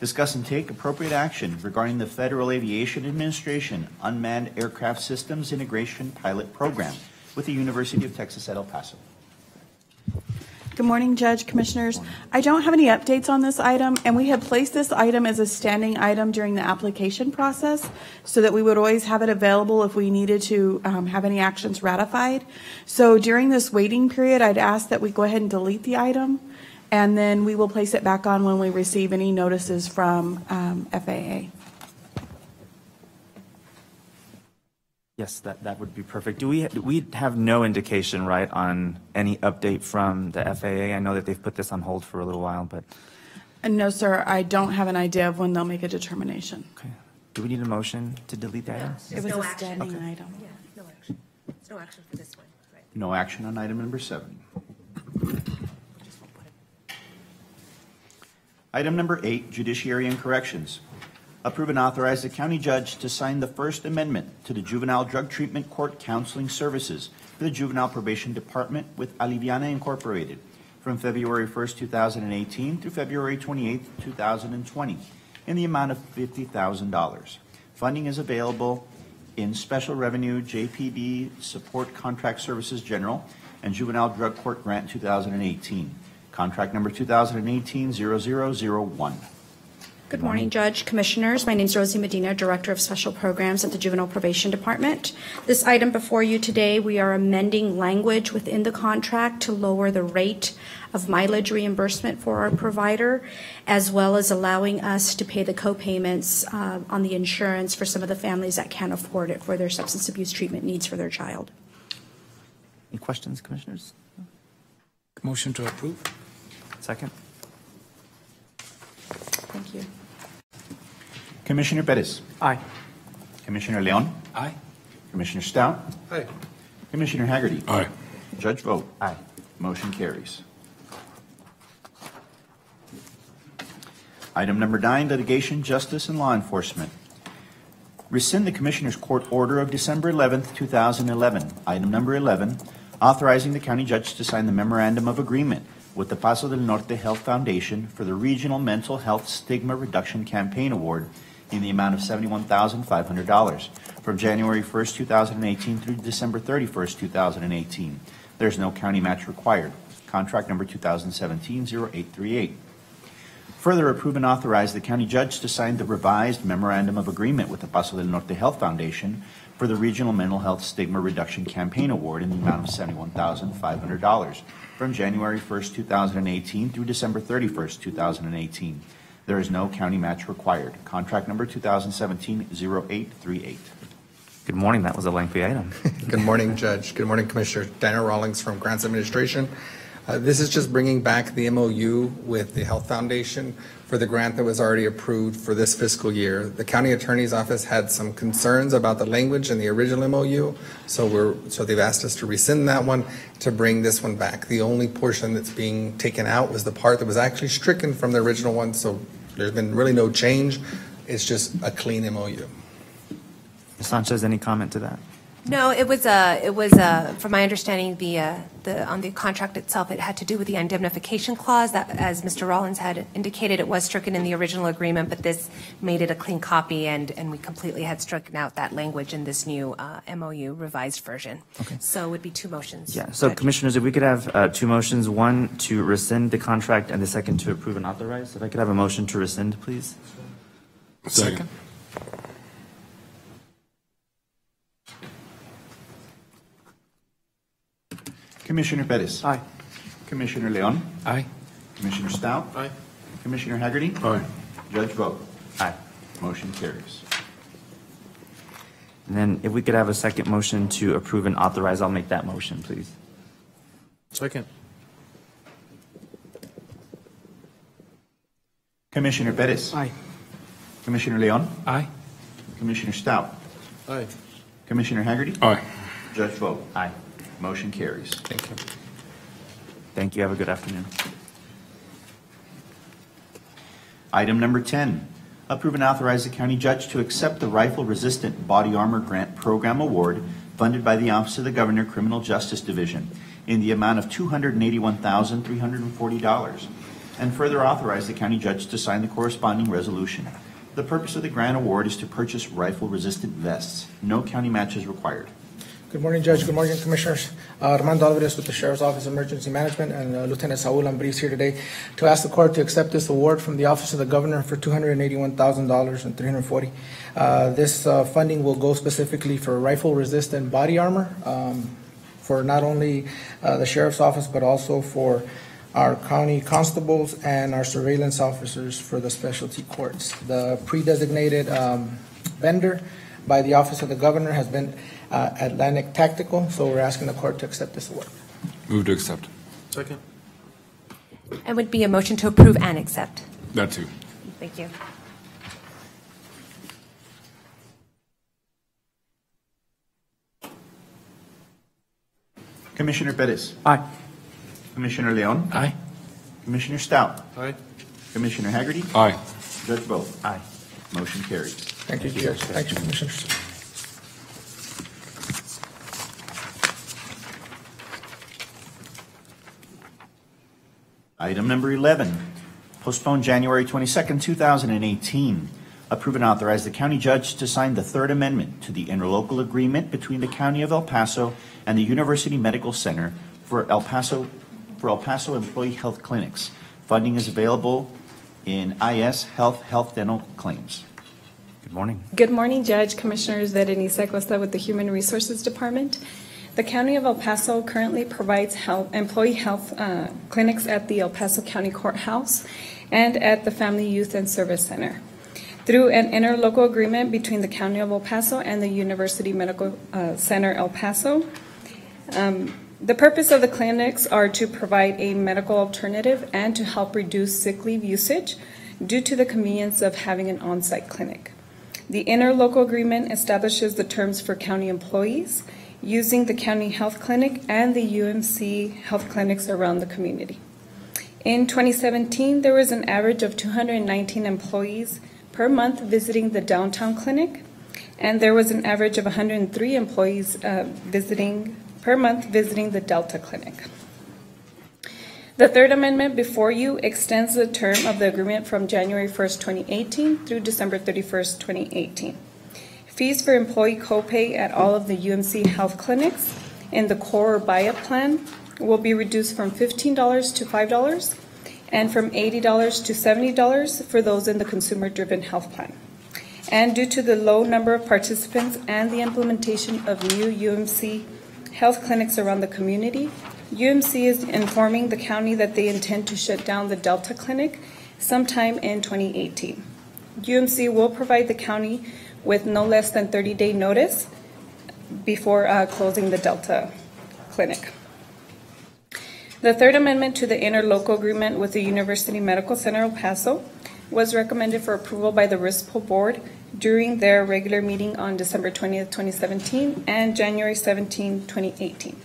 Discuss and take appropriate action regarding the Federal Aviation Administration Unmanned Aircraft Systems Integration Pilot Program with the University of Texas at El Paso. Good morning, Judge, Commissioners. I don't have any updates on this item, and we had placed this item as a standing item during the application process so that we would always have it available if we needed to have any actions ratified. So during this waiting period, I'd ask that we go ahead and delete the item, and then we will place it back on when we receive any notices from FAA. Yes, that would be perfect. Do we have no indication, right, on any update from the FAA? I know that they've put this on hold for a little while, but. No, sir, I don't have an idea of when they'll make a determination. Okay. Do we need a motion to delete that? It was a standing item. Yeah, no action. There's no action for this one. Right. No action on item number 7. Item number 8, Judiciary and Corrections. Approve and authorize the county judge to sign the First Amendment to the Juvenile Drug Treatment Court Counseling Services for the Juvenile Probation Department with Aliviana Incorporated from February 1st, 2018 through February 28th, 2020 in the amount of $50,000. Funding is available in Special Revenue JPB Support Contract Services General and Juvenile Drug Court Grant 2018. Contract number 2018-0001. Good morning, Judge, Commissioners. My name is Rosie Medina, Director of Special Programs at the Juvenile Probation Department. This item before you today, we are amending language within the contract to lower the rate of mileage reimbursement for our provider, as well as allowing us to pay the co-payments on the insurance for some of the families that can't afford it for their substance abuse treatment needs for their child. Any questions, Commissioners? Motion to approve. Second. Thank you. Commissioner Bettis. Aye. Commissioner Leon. Aye. Commissioner Stout. Aye. Commissioner Haggerty. Aye. Judge vote. Aye. Motion carries. Item number 9, litigation, justice, and law enforcement. Rescind the Commissioner's Court order of December 11th, 2011. Item number 11, authorizing the county judge to sign the memorandum of agreement with the Paso del Norte Health Foundation for the Regional Mental Health Stigma Reduction Campaign Award in the amount of $71,500 from January 1st, 2018 through December 31st, 2018. There's no county match required. Contract number 2017-0838. Further, approve and authorize the county judge to sign the revised memorandum of agreement with the Paso del Norte Health Foundation for the Regional Mental Health Stigma Reduction Campaign Award in the amount of $71,500 from January 1st, 2018 through December 31st, 2018. There is no county match required. Contract number 2017-0838. Good morning. That was a lengthy item. Good morning, Judge. Good morning, Commissioner. Daniel Rawlings from Grants Administration. This is just bringing back the MOU with the Health Foundation for the grant that was already approved for this fiscal year. The County Attorney's Office had some concerns about the language in the original MOU, so they've asked us to rescind that one to bring this one back. The only portion that's being taken out was the part that was actually stricken from the original one, so there's been really no change. It's just a clean MOU. Ms. Sanchez, any comment to that? No, it was from my understanding, on the contract itself, it had to do with the indemnification clause that, as Mr. Rollins had indicated, it was stricken in the original agreement, but this made it a clean copy, and we completely had stricken out that language in this new MOU revised version. Okay. So it would be two motions. Yeah. So, Commissioners, if we could have two motions, one to rescind the contract and the second to approve and authorize. If I could have a motion to rescind, please. Second. Commissioner Bettis. Aye. Commissioner Leon. Aye. Commissioner Stout. Aye. Commissioner Haggerty. Aye. Judge vote. Aye. Motion carries. And then if we could have a second motion to approve and authorize, I'll make that motion, please. Second. Commissioner Bettis. Aye. Commissioner Leon. Aye. Commissioner Stout. Aye. Commissioner Haggerty. Aye. Judge vote. Aye. Motion carries. Thank you. Thank you. Have a good afternoon. Item number 10, approve and authorize the county judge to accept the Rifle-Resistant Body Armor Grant Program Award funded by the Office of the Governor Criminal Justice Division in the amount of $281,340, and further authorize the county judge to sign the corresponding resolution. The purpose of the grant award is to purchase rifle-resistant vests. No county match is required. Good morning, Judge. Good morning, Commissioners. Armando Alvarez with the Sheriff's Office of Emergency Management, and Lieutenant Saul Ambriz here today to ask the court to accept this award from the Office of the Governor for $281,340. This funding will go specifically for rifle-resistant body armor for not only the Sheriff's Office, but also for our county constables and our surveillance officers for the specialty courts. The pre-designated vendor by the Office of the Governor has been Atlantic Tactical, so we're asking the court to accept this award. Move to accept. Second. And would be a motion to approve and accept. That too. Thank you. Commissioner Bettis. Aye. Commissioner Leon. Aye. Commissioner Stout. Aye. Commissioner Haggerty. Aye. Judge vote. Aye. Motion carries. Thank you, Judge. Thank you, Commissioners. Item number 11, postpone January 22nd, 2018. Approve and authorize the county judge to sign the third amendment to the interlocal agreement between the County of El Paso and the University Medical Center for El Paso Employee Health Clinics. Funding is available in IS Health Dental Claims. Good morning. Good morning, Judge, Commissioners. Berenice Acosta with the Human Resources Department. The County of El Paso currently provides employee health clinics at the El Paso County Courthouse and at the Family Youth and Service Center. Through an interlocal agreement between the County of El Paso and the University Medical Center El Paso, the purpose of the clinics are to provide a medical alternative and to help reduce sick leave usage due to the convenience of having an on-site clinic. The interlocal agreement establishes the terms for county employees using the county health clinic and the UMC health clinics around the community. In 2017, there was an average of 219 employees per month visiting the downtown clinic, and there was an average of 103 employees per month visiting the Delta clinic. The third amendment before you extends the term of the agreement from January 1st, 2018 through December 31st, 2018. Fees for employee copay at all of the UMC health clinics in the core or buy-up plan will be reduced from $15 to $5 and from $80 to $70 for those in the consumer-driven health plan. And due to the low number of participants and the implementation of new UMC health clinics around the community, UMC is informing the county that they intend to shut down the Delta Clinic sometime in 2018. UMC will provide the county with no less than 30-day notice before closing the Delta Clinic. The third amendment to the interlocal agreement with the University Medical Center El Paso was recommended for approval by the RISPO Board during their regular meeting on December 20th, 2017 and January 17, 2018.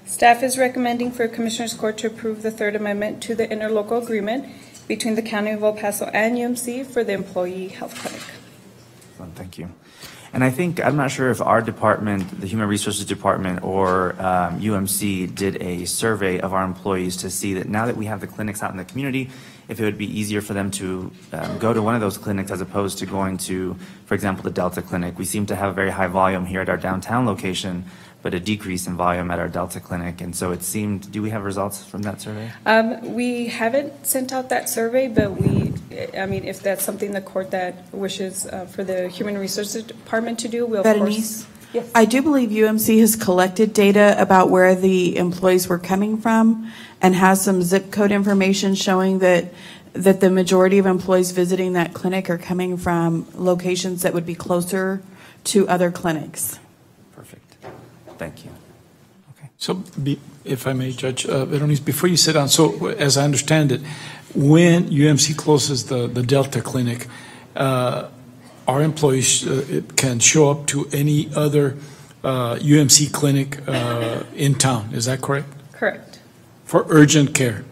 Staff is recommending for Commissioners Court to approve the third amendment to the interlocal agreement between the County of El Paso and UMC for the employee health clinic. Thank you. And I think, I'm not sure if our department, the Human Resources Department, or UMC did a survey of our employees to see that now that we have the clinics out in the community, if it would be easier for them to go to one of those clinics as opposed to going to, for example, the Delta Clinic. We seem to have very high volume here at our downtown location, but a decrease in volume at our Delta Clinic. And so it seemed, do we have results from that survey? We haven't sent out that survey, but if that's something the court that wishes for the Human Resources Department to do, we'll of course. Yes. I do believe UMC has collected data about where the employees were coming from and has some zip code information showing that the majority of employees visiting that clinic are coming from locations that would be closer to other clinics. Perfect. Thank you. Okay. So, if I may, Judge Berenice, before you sit down, so as I understand it, when UMC closes the Delta Clinic, our employees can show up to any other UMC clinic in town. Is that correct? Correct. For urgent care?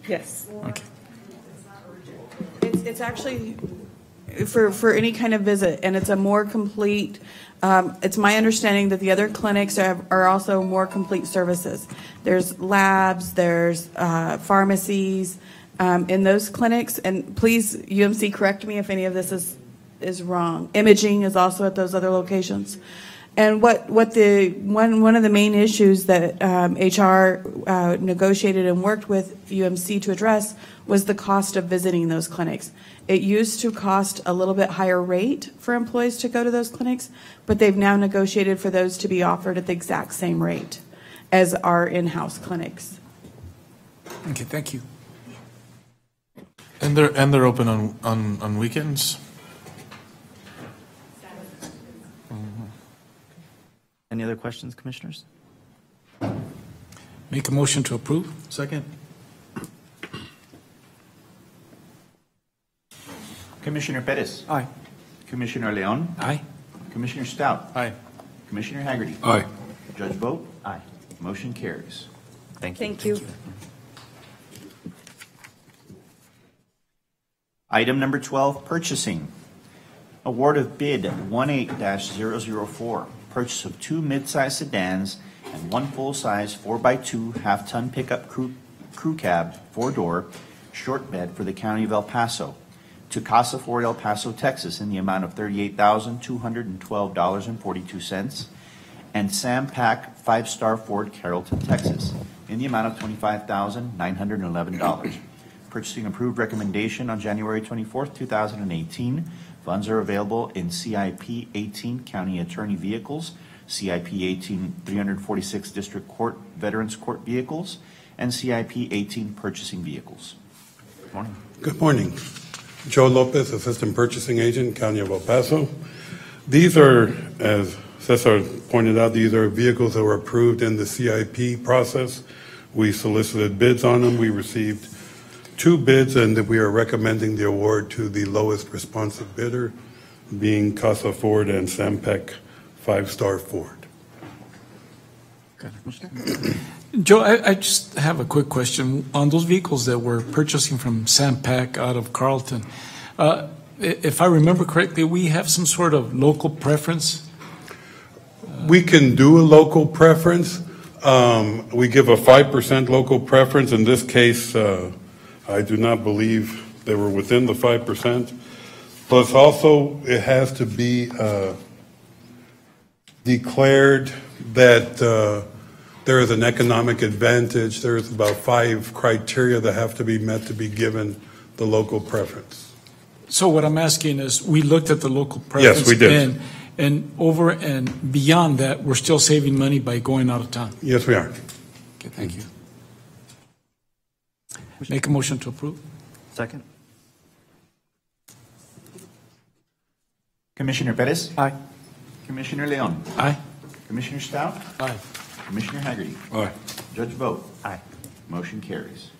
Yes. Okay. It's actually for any kind of visit, and it's a more complete, it's my understanding that the other clinics are also more complete services. There's labs, there's pharmacies in those clinics, and please, UMC, correct me if any of this is wrong. Imaging is also at those other locations. And one of the main issues that HR negotiated and worked with UMC to address was the cost of visiting those clinics. It used to cost a little bit higher rate for employees to go to those clinics, but they've now negotiated for those to be offered at the exact same rate as our in-house clinics. Okay, thank you. And they're open on weekends? Any other questions, Commissioners? Make a motion to approve. Second. Commissioner Perez. Aye. Commissioner Leon. Aye. Commissioner Stout. Aye. Commissioner Haggerty. Aye. Judge Vogt. Aye. Motion carries. Thank you. Thank you. Item number 12, purchasing. Award of bid 18-004. Purchase of 2 mid-size sedans and 1 full-size 4x2 half-ton pickup crew cab 4-door short bed for the County of El Paso to Casa Ford El Paso, Texas in the amount of $38,212.42 and Sam Pack 5-Star Ford Carrollton, Texas in the amount of $25,911. Purchasing approved recommendation on January 24th, 2018. Funds are available in CIP 18 County Attorney Vehicles, CIP 18 346 District Court Veterans Court Vehicles, and CIP 18 Purchasing Vehicles. Good morning. Good morning. Joe Lopez, Assistant Purchasing Agent, County of El Paso. These are, as Cesar pointed out, these are vehicles that were approved in the CIP process. We solicited bids on them. We received 2 bids, and we are recommending the award to the lowest responsive bidder, being Casa Ford and Sampec 5-Star Ford. Joe, I just have a quick question. On those vehicles that we're purchasing from Sampec out of Carlton, if I remember correctly, we have some sort of local preference? We can do a local preference. We give a 5% local preference. In this case, I do not believe they were within the 5%. Plus also, it has to be declared that there is an economic advantage. There's about 5 criteria that have to be met to be given the local preference. So what I'm asking is, we looked at the local preference. Yes, we did. And over and beyond that, we're still saving money by going out of town. Yes, we are. Okay, thank you. Make a motion to approve. Second. Commissioner Perez? Aye. Commissioner Leon? Aye. Commissioner Stout? Aye. Commissioner Haggerty? Aye. Judge Vogt? Aye. Motion carries.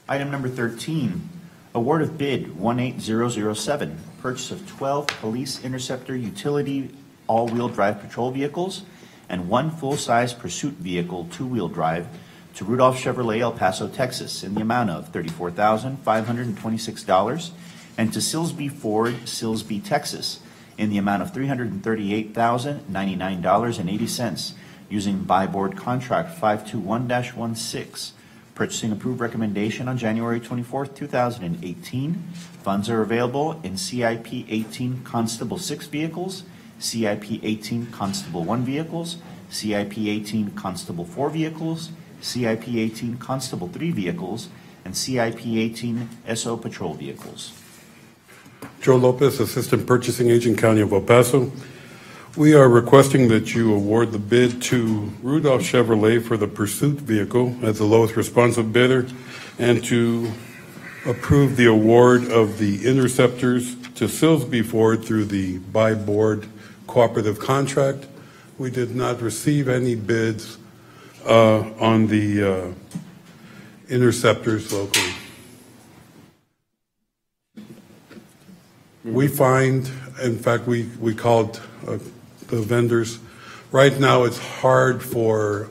Item number 13, award of bid 18007, purchase of 12 Police Interceptor utility all-wheel drive patrol vehicles and 1 full-size pursuit vehicle 2-wheel drive to Rudolph Chevrolet, El Paso, Texas, in the amount of $34,526, and to Silsby Ford, Silsby, Texas, in the amount of $338,099.80, using buy board contract 521-16. Purchasing approved recommendation on January 24th, 2018. Funds are available in CIP 18 Constable 6 vehicles, CIP 18 Constable 1 vehicles, CIP 18 Constable 4 vehicles, CIP 18 Constable 3 vehicles, and CIP 18 SO Patrol vehicles. Joe Lopez, Assistant Purchasing Agent, County of El Paso. We are requesting that you award the bid to Rudolph Chevrolet for the pursuit vehicle as the lowest responsive bidder, and to approve the award of the interceptors to Silsby Ford through the buy board cooperative contract. We did not receive any bids on the interceptors locally. We find, in fact, we called the vendors. Right now, it's hard for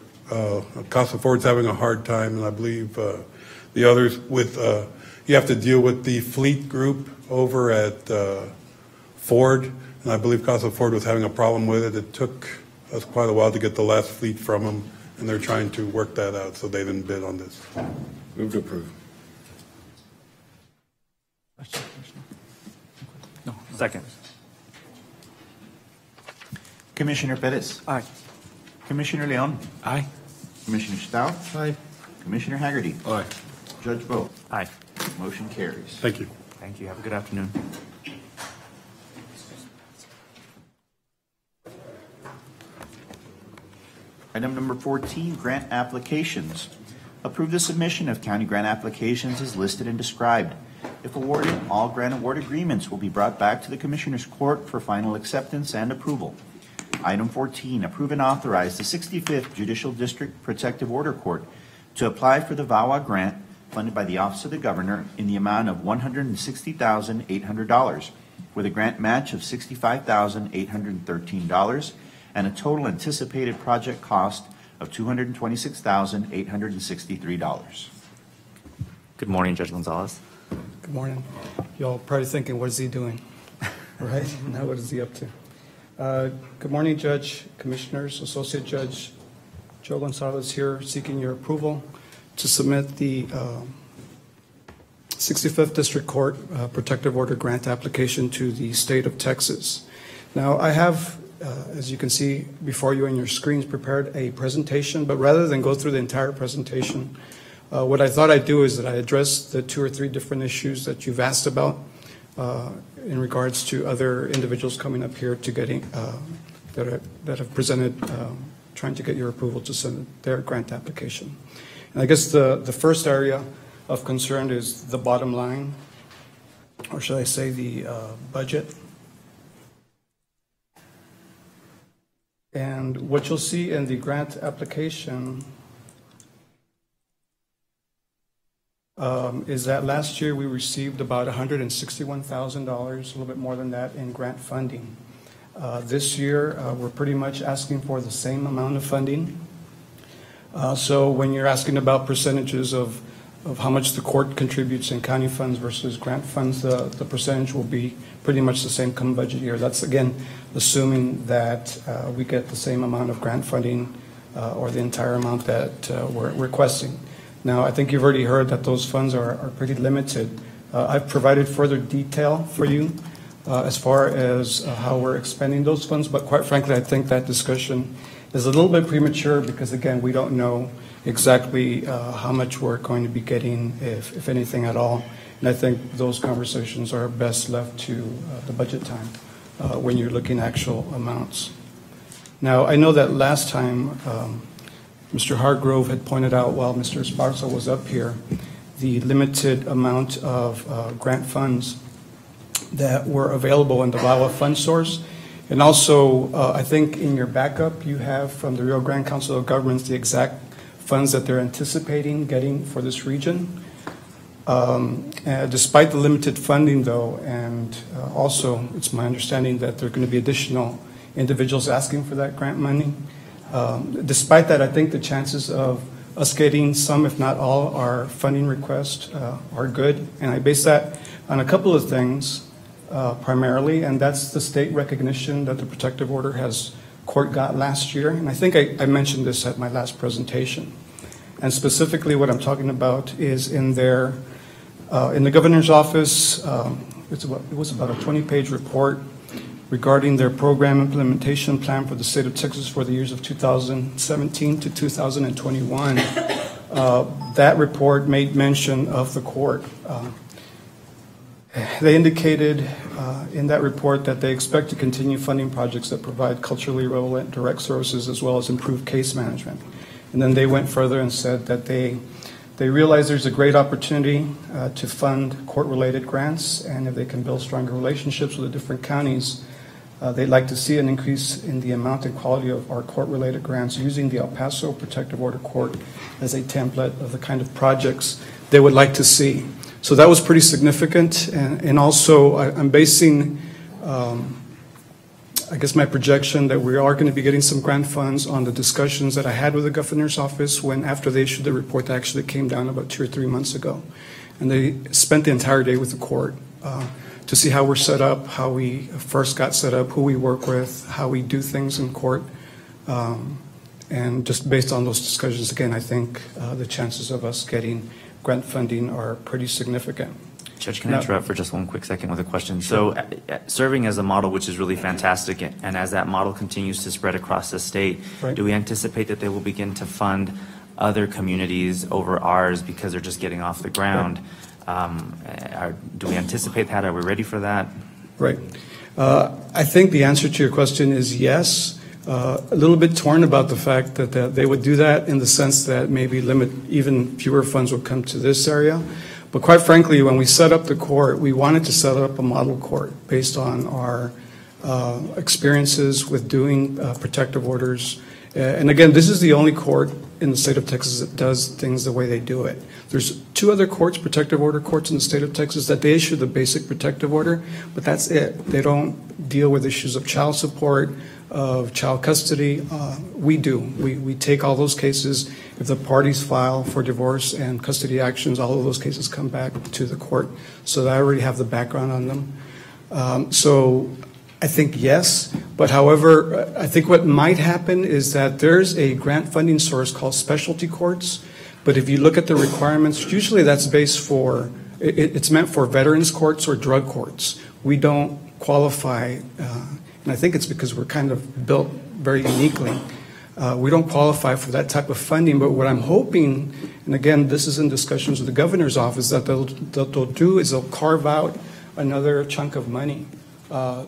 Casa Ford's having a hard time, and I believe the others with. You have to deal with the fleet group over at Ford, and I believe Casa Ford was having a problem with it. It took us quite a while to get the last fleet from them, and they're trying to work that out, so they didn't bid on this. Move to approve. No. Second. Commissioner Perez? Aye. Commissioner Leon? Aye. Commissioner Stout? Aye. Commissioner Haggerty? Aye. Judge Vogt? Aye. Motion carries. Thank you. Thank you. Have a good afternoon. Item number 14, grant applications. Approve the submission of county grant applications as listed and described. If awarded, all grant award agreements will be brought back to the Commissioners Court for final acceptance and approval. Item 14, approve and authorize the 65th Judicial District Protective Order Court to apply for the VAWA grant funded by the Office of the Governor in the amount of $160,800, with a grant match of $65,813 and a total anticipated project cost of $226,863. Good morning, Judge Gonzalez. Good morning. Y'all probably thinking, what is he doing? Right? Now what is he up to? Good morning, Judge, Commissioners, Associate Judge Joe Gonzalez here seeking your approval to submit the 65th District Court Protective Order Grant application to the state of Texas. Now, I have as you can see before you on your screens, prepared a presentation, but rather than go through the entire presentation, what I thought I'd do is that I address the 2 or 3 different issues that you've asked about in regards to other individuals coming up here to getting, that have presented, trying to get your approval to send their grant application. And I guess the first area of concern is the bottom line, or should I say the budget. And what you'll see in the grant application is that last year we received about $161,000, a little bit more than that, in grant funding. This year, we're pretty much asking for the same amount of funding. So when you're asking about percentages of how much the court contributes in county funds versus grant funds, the percentage will be pretty much the same come budget year. That's, again, assuming that we get the same amount of grant funding or the entire amount that we're requesting. Now, I think you've already heard that those funds are pretty limited. I've provided further detail for you as far as how we're expending those funds, but quite frankly, I think that discussion is a little bit premature because, again, we don't know exactly how much we're going to be getting, if anything at all. And I think those conversations are best left to the budget time when you're looking at actual amounts. Now, I know that last time Mr. Hargrove had pointed out while Mr. Esparza was up here the limited amount of grant funds that were available in the VAWA fund source. And also, I think in your backup you have from the Rio Grande Council of Governments the exact funds that they're anticipating getting for this region. Despite the limited funding, though, and also it's my understanding that there are going to be additional individuals asking for that grant money. Despite that, I think the chances of us getting some, if not all, our funding requests are good. And I base that on a couple of things, primarily, and that's the state recognition that the protective order court got last year. And I think I mentioned this at my last presentation. And specifically what I'm talking about is in their, in the governor's office, it was about a 20-page report regarding their program implementation plan for the state of Texas for the years of 2017 to 2021. That report made mention of the court. They indicated in that report that they expect to continue funding projects that provide culturally relevant direct services as well as improve case management. And then they went further and said that they realize there's a great opportunity to fund court-related grants, and if they can build stronger relationships with the different counties, they'd like to see an increase in the amount and quality of our court-related grants using the El Paso Protective Order Court as a template of the kind of projects they would like to see. So that was pretty significant, and also I'm basing, I guess, my projection that we are going to be getting some grant funds on the discussions that I had with the governor's office after they issued the report that actually came down about 2 or 3 months ago. And they spent the entire day with the court to see how we're set up, how we first got set up, who we work with, how we do things in court. And just based on those discussions, again, I think the chances of us getting grant funding are pretty significant. Judge, can I interrupt for just one quick second with a question? So serving as a model, which is really fantastic, and as that model continues to spread across the state, right, do we anticipate that they will begin to fund other communities over ours because they're just getting off the ground? Right. Do we anticipate that? Are we ready for that? Right. I think the answer to your question is yes. A little bit torn about the fact that they would do that in the sense that maybe even fewer funds would come to this area. But quite frankly, when we set up the court, we wanted to set up a model court based on our experiences with doing protective orders. And again, this is the only court in the state of Texas that does things the way they do it. There's 2 other courts, protective order courts in the state of Texas, that they issue the basic protective order, but that's it. They don't deal with issues of child support, of child custody. We do. We take all those cases. If the parties file for divorce and custody actions, all of those cases come back to the court. So I already have the background on them. So I think yes, but however, I think what might happen is that there's a grant funding source called specialty courts, but if you look at the requirements, usually that's based for, it's meant for veterans courts or drug courts. We don't qualify And I think it's because we're kind of built very uniquely. We don't qualify for that type of funding, but what I'm hoping, and again, this is in discussions with the governor's office, that they'll do is they'll carve out another chunk of money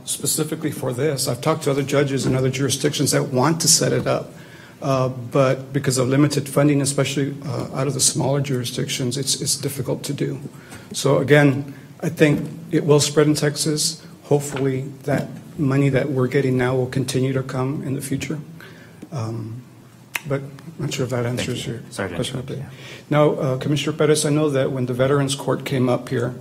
specifically for this. I've talked to other judges in other jurisdictions that want to set it up, but because of limited funding, especially out of the smaller jurisdictions, it's difficult to do. So again, I think it will spread in Texas. Hopefully that money that we're getting now will continue to come in the future. But I'm not sure if that answers your question. Now, Commissioner Perez, I know that when the Veterans Court came up here,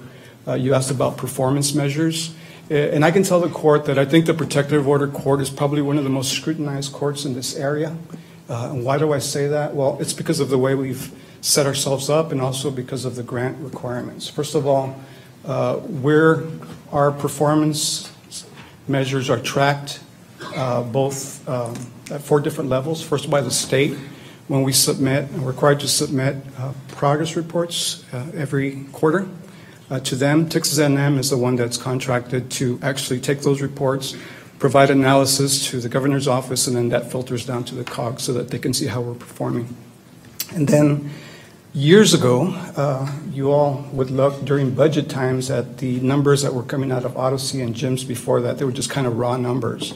you asked about performance measures. And I can tell the court that I think the Protective Order Court is probably one of the most scrutinized courts in this area. And why do I say that? Well, it's because of the way we've set ourselves up and also because of the grant requirements. First of all, where our performance measures are tracked both at 4 different levels. First, by the state, when we submit, we're required to submit progress reports every quarter to them. Texas A&M is the one that's contracted to actually take those reports, provide analysis to the governor's office, and then that filters down to the COG so that they can see how we're performing. And then years ago, you all would look during budget times at the numbers that were coming out of Odyssey and GIMS before that. They were just kind of raw numbers.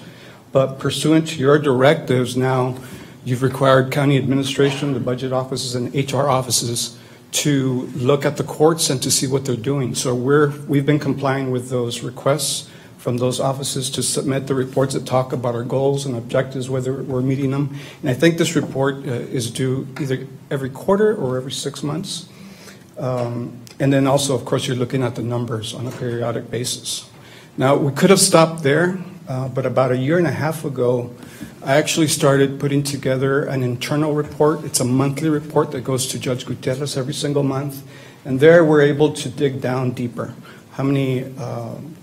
But pursuant to your directives now, you've required county administration, the budget offices, and HR offices to look at the courts and to see what they're doing. So we've been complying with those requests from those offices to submit the reports that talk about our goals and objectives, whether we're meeting them. And I think this report is due either every quarter or every 6 months. And then also, of course, you're looking at the numbers on a periodic basis. Now, we could have stopped there, but about 1.5 years ago, I actually started putting together an internal report. It's a monthly report that goes to Judge Gutierrez every single month. And there we're able to dig down deeper. How many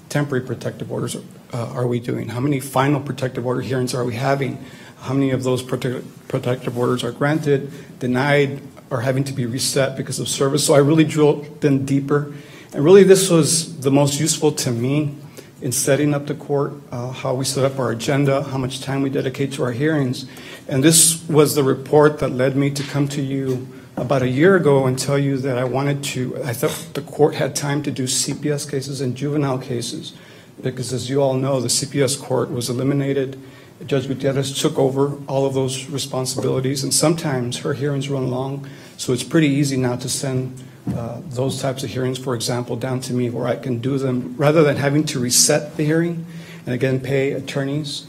temporary protective orders are we doing? How many final protective order hearings are we having? How many of those protective orders are granted, denied, or having to be reset because of service? So I really drilled in deeper. And really this was the most useful to me in setting up the court, how we set up our agenda, how much time we dedicate to our hearings. And this was the report that led me to come to you about 1 year ago and tell you that I thought the court had time to do CPS cases and juvenile cases, because as you all know, the CPS court was eliminated. Judge Gutierrez took over all of those responsibilities, and sometimes her hearings run long, so it's pretty easy now to send those types of hearings, for example, down to me where I can do them rather than having to reset the hearing and again pay attorneys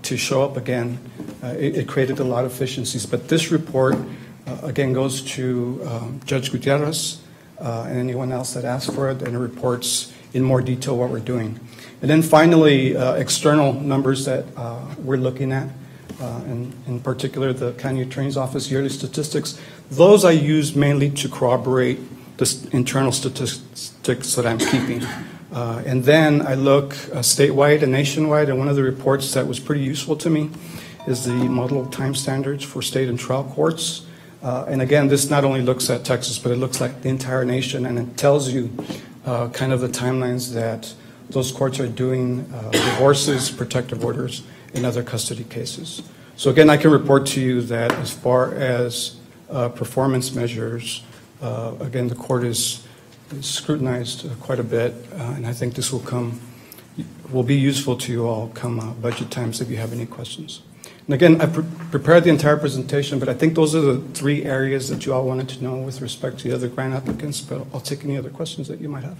to show up again. It created a lot of efficiencies. But this report, again, goes to Judge Gutierrez and anyone else that asks for it, and it reports in more detail what we're doing. And then finally, external numbers that we're looking at, and in particular the County Attorney's Office yearly statistics. Those I use mainly to corroborate the internal statistics that I'm keeping. And then I look statewide and nationwide, and one of the reports that was pretty useful to me is the model time standards for state and trial courts. And again, this not only looks at Texas, but it looks like the entire nation, and it tells you kind of the timelines that those courts are doing divorces, protective orders, and other custody cases. So again, I can report to you that as far as performance measures, again, the court is scrutinized quite a bit, and I think this will be useful to you all come budget times if you have any questions. And again, I prepared the entire presentation, but I think those are the 3 areas that you all wanted to know with respect to the other grant applicants, but I'll take any other questions that you might have.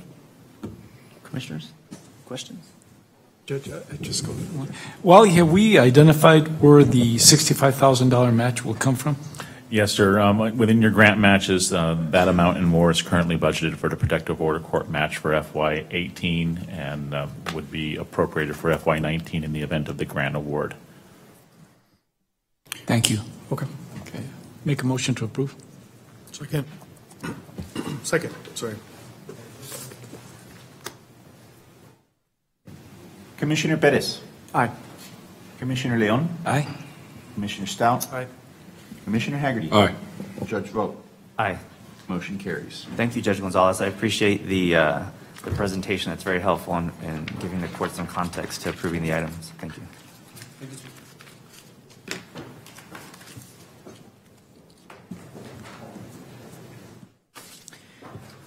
Commissioners, questions? Judge, just go ahead. Wally, have we identified where the $65,000 match will come from? Yes, sir. Within your grant matches, that amount and more is currently budgeted for the Protective Order Court match for FY18 and would be appropriated for FY19 in the event of the grant award. Thank you. Okay. Make a motion to approve. Second. Second, sorry. Commissioner Perez. Aye. Commissioner Leon. Aye. Commissioner Stout. Aye. Commissioner Haggerty. Aye. Judge Vogt. Aye. Motion carries. Thank you, Judge Gonzalez. I appreciate the the presentation. That's very helpful in giving the court some context to approving the items. Thank you.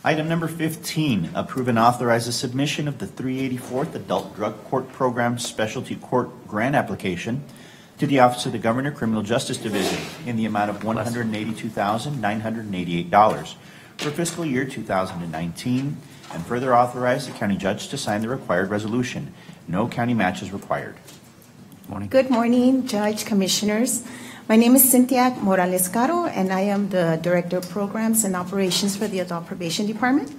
Item number 15, approve and authorize the submission of the 384th Adult Drug Court Program Specialty Court Grant Application to the Office of the Governor Criminal Justice Division in the amount of $182,988 for fiscal year 2019, and further authorize the county judge to sign the required resolution. No county match is required. Morning. Good morning, Judge, Commissioners. My name is Cynthia Morales Caro, and I am the Director of Programs and Operations for the Adult Probation Department.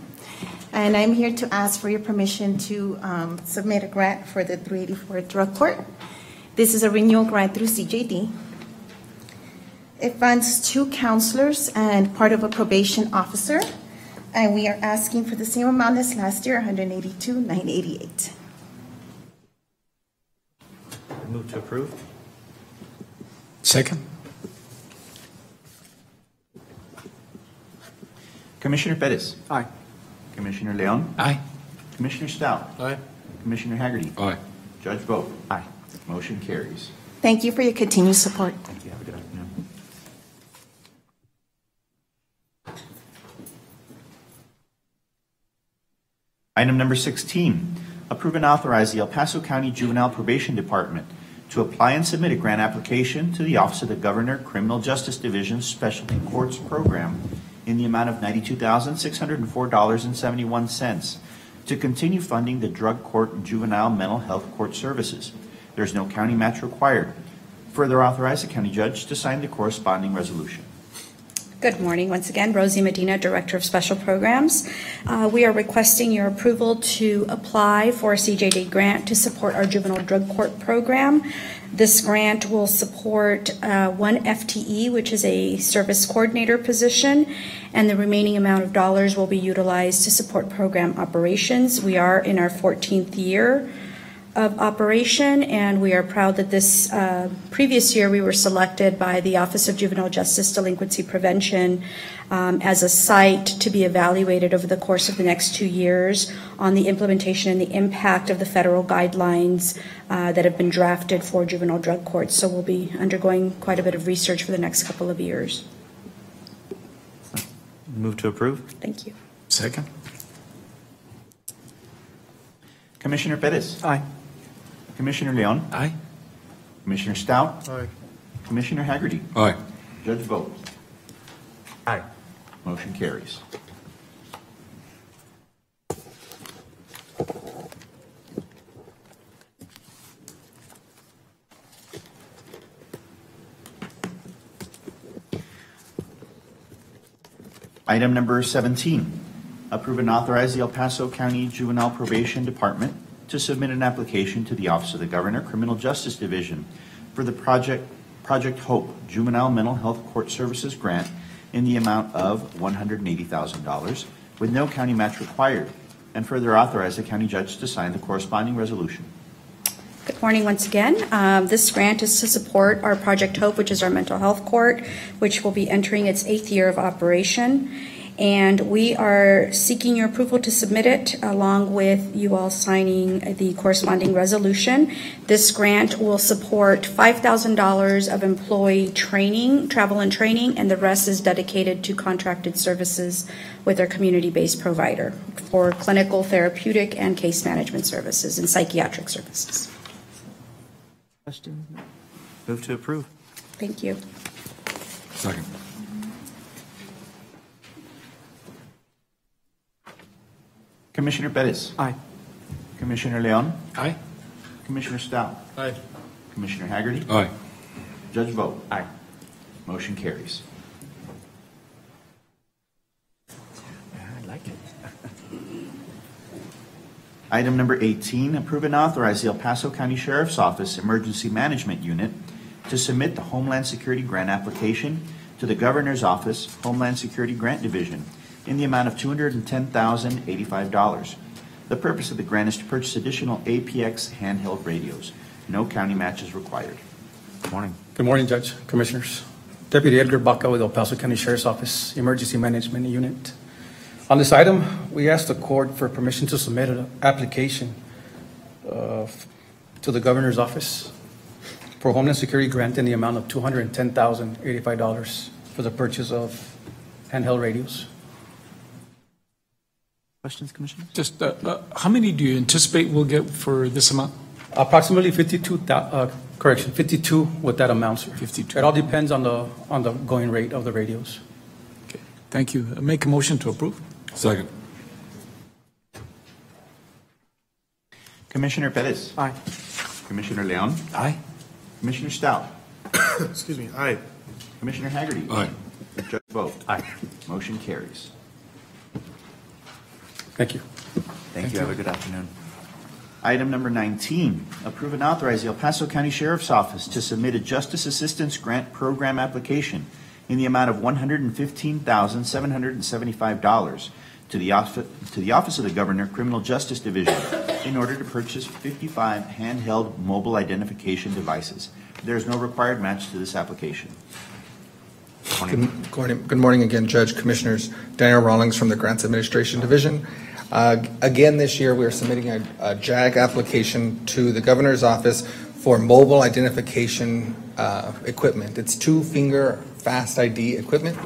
And I'm here to ask for your permission to submit a grant for the 384th Drug Court. This is a renewal grant through CJD. It funds 2 counselors and part of a probation officer, and we are asking for the same amount as last year, $182,988. Move to approve. Second. Commissioner Pettis. Aye. Commissioner Leon. Aye. Commissioner Stout. Aye. Commissioner Haggerty. Aye. Judge Vogt. Aye. Motion carries. Thank you for your continued support. Thank you. Have a good afternoon. Item number 16, approve and authorize the El Paso County Juvenile Probation Department to apply and submit a grant application to the Office of the Governor Criminal Justice Division's Specialty Courts Program in the amount of $92,604.71 to continue funding the Drug Court and Juvenile Mental Health Court Services. There is no county match required. Further authorize the county judge to sign the corresponding resolution. Good morning. Once again, Rosie Medina, Director of Special Programs. We are requesting your approval to apply for a CJD grant to support our juvenile drug court program. This grant will support 1 FTE, which is a service coordinator position, and the remaining amount of dollars will be utilized to support program operations. We are in our 14th year of operation, and we are proud that this previous year we were selected by the Office of Juvenile Justice Delinquency Prevention as a site to be evaluated over the course of the next 2 years on the implementation and the impact of the federal guidelines that have been drafted for juvenile drug courts. So we'll be undergoing quite a bit of research for the next couple of years. Move to approve. Thank you. Second. Commissioner Pettis. Aye. Commissioner Leon. Aye. Commissioner Stout. Aye. Commissioner Haggerty. Aye. Judge Vogt. Aye. Motion carries. Item number 17, approve and authorize the El Paso County Juvenile Probation Department to submit an application to the Office of the Governor Criminal Justice Division for the Project Hope Juvenile Mental Health Court Services Grant in the amount of $180,000 with no county match required, and further authorize the county judge to sign the corresponding resolution. Good morning once again. This grant is to support our Project Hope, which is our mental health court, which will be entering its 8th year of operation. And we are seeking your approval to submit it along with you all signing the corresponding resolution. This grant will support $5,000 of employee training, travel and training, and the rest is dedicated to contracted services with our community-based provider for clinical, therapeutic, and case management services and psychiatric services. Question? Move to approve. Thank you. Second. Commissioner Pettis. Aye. Commissioner Leon. Aye. Commissioner Stout. Aye. Commissioner Haggerty. Aye. Judge Vogt. Aye. Motion carries. I like it. Item number 18, approve and authorize the El Paso County Sheriff's Office Emergency Management Unit to submit the Homeland Security Grant application to the Governor's Office Homeland Security Grant Division in the amount of $210,085. The purpose of the grant is to purchase additional APX handheld radios. No county match is required. Good morning. Good morning, Judge, Commissioners. Deputy Edgar Baca with El Paso County Sheriff's Office Emergency Management Unit. On this item, we asked the court for permission to submit an application to the governor's office for Homeland Security grant in the amount of $210,085 for the purchase of handheld radios. Questions, Commissioner? Just how many do you anticipate we'll get for this amount? Approximately 52 with that amount, sir. 52. It all depends on the going rate of the radios. Okay, thank you. Make a motion to approve. Second. Commissioner Perez. Aye. Commissioner Leon. Aye. Commissioner Stout. Excuse me. Aye. Commissioner Haggerty. Aye. Judge Vogt. Aye. Motion carries. Thank you. Thank you. Have a good afternoon. Item number 19, approve and authorize the El Paso County Sheriff's Office to submit a Justice Assistance Grant Program application in the amount of $115,775 to the Office of the Governor, Criminal Justice Division, in order to purchase 55 handheld mobile identification devices. There is no required match to this application. Good morning again, Judge, Commissioners. Daniel Rawlings from the Grants Administration Division. Again, this year we are submitting a JAG application to the Governor's Office for mobile identification equipment. It's two-finger fast ID equipment.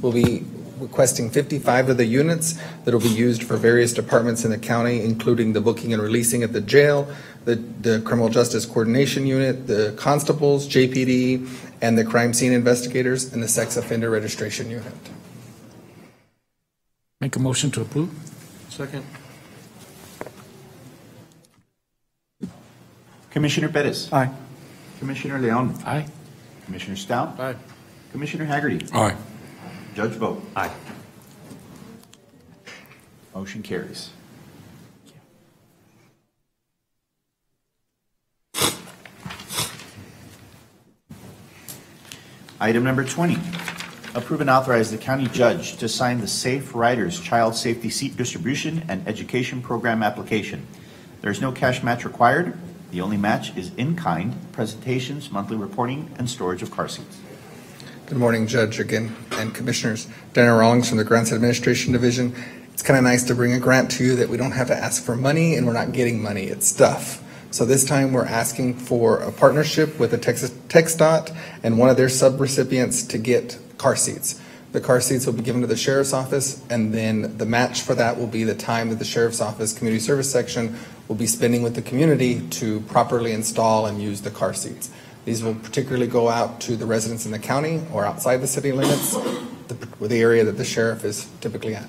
We'll be requesting 55 of the units that will be used for various departments in the county, including the booking and releasing at the jail, the Criminal Justice Coordination Unit, the constables, JPD, and the crime scene investigators, and the Sex Offender Registration Unit. Make a motion to approve. Second. Commissioner Perez. Aye. Commissioner Leon. Aye. Commissioner Stout. Aye. Commissioner Haggerty. Aye. Judge Vogt. Aye. Motion carries. Item number 20, approve and authorize the county judge to sign the Safe Riders Child Safety Seat Distribution and Education Program application. There is no cash match required. The only match is in-kind, presentations, monthly reporting, and storage of car seats. Good morning, Judge, again, and Commissioners. Daniel Rawlings from the Grants Administration Division. It's kind of nice to bring a grant to you that we don't have to ask for money and we're not getting money. It's stuff. So this time we're asking for a partnership with the Texas TxDOT and one of their sub-recipients to get car seats. The car seats will be given to the Sheriff's Office, and then the match for that will be the time that the Sheriff's Office Community Service Section will be spending with the community to properly install and use the car seats. These will particularly go out to the residents in the county or outside the city limits, the area that the sheriff is typically at.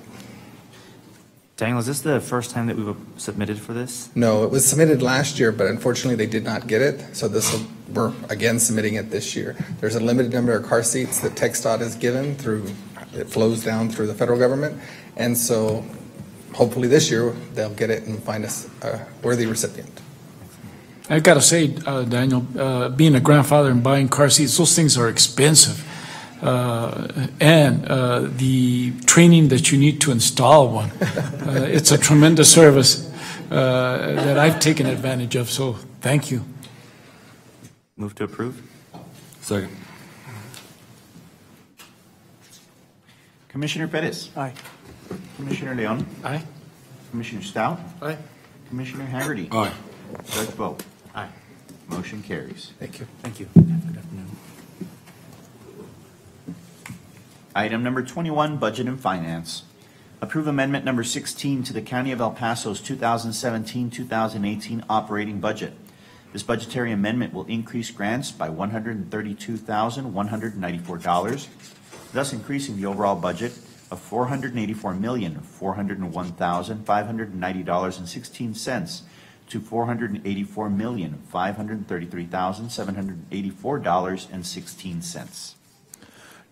Daniel, is this the first time that we've submitted for this? No, it was submitted last year, but unfortunately they did not get it. So we're again submitting it this year. There's a limited number of car seats that TxDOT is given through, it flows down through the federal government. And so hopefully this year they'll get it and find us a worthy recipient. I've got to say, Daniel, being a grandfather and buying car seats, those things are expensive. And the training that you need to install one, it's a tremendous service that I've taken advantage of, so thank you. Move to approve. Second. Commissioner Perez. Aye. Commissioner Leon. Aye. Commissioner Stout. Aye. Commissioner Haggerty. Aye. Judge Vogt. Aye. Motion carries. Thank you. Thank you. Have a good afternoon. Item number 21, Budget and Finance. Approve amendment number 16 to the County of El Paso's 2017-2018 operating budget. This budgetary amendment will increase grants by $132,194, thus increasing the overall budget of $484,401,590.16 to $484,533,784.16.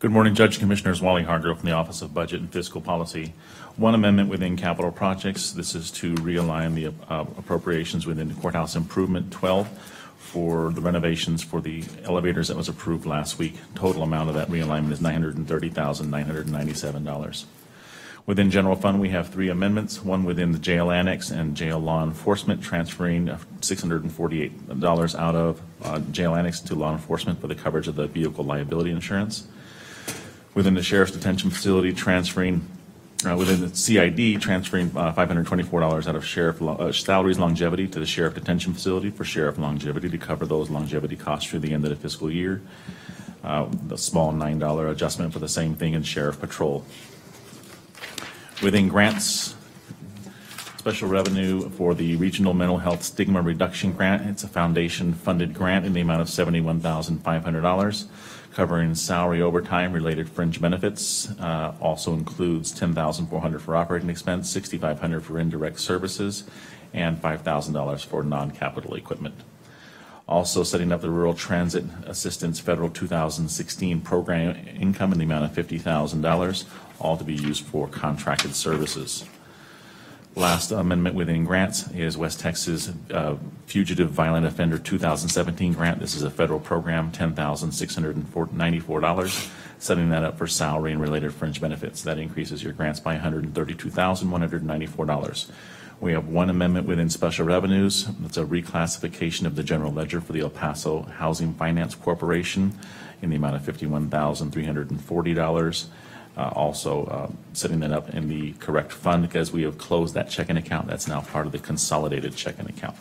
Good morning, Judge Commissioners. Wally Hargrove from the Office of Budget and Fiscal Policy. One amendment within capital projects. This is to realign the appropriations within the Courthouse Improvement 12 for the renovations for the elevators that was approved last week. Total amount of that realignment is $930,997. Within general fund, we have three amendments, one within the jail annex and jail law enforcement, transferring $648 out of jail annex to law enforcement for the coverage of the vehicle liability insurance. Within the sheriff's detention facility, transferring Within the CID, transferring $524 out of sheriff salaries longevity to the sheriff detention facility for sheriff longevity to cover those longevity costs through the end of the fiscal year. The small $9 adjustment for the same thing in sheriff patrol. Within grants, special revenue for the Regional Mental Health Stigma Reduction Grant. It's a foundation-funded grant in the amount of $71,500, covering salary, overtime, related fringe benefits. Also includes $10,400 for operating expense, $6,500 for indirect services, and $5,000 for non-capital equipment. Also setting up the Rural Transit Assistance Federal 2016 program income in the amount of $50,000, all to be used for contracted services. Last amendment within grants is West Texas Fugitive Violent Offender 2017 grant. This is a federal program, $10,694, setting that up for salary and related fringe benefits. That increases your grants by $132,194. We have one amendment within special revenues. It's a reclassification of the general ledger for the El Paso Housing Finance Corporation in the amount of $51,340. Also setting that up in the correct fund because we have closed that checking account. That's now part of the consolidated checking account.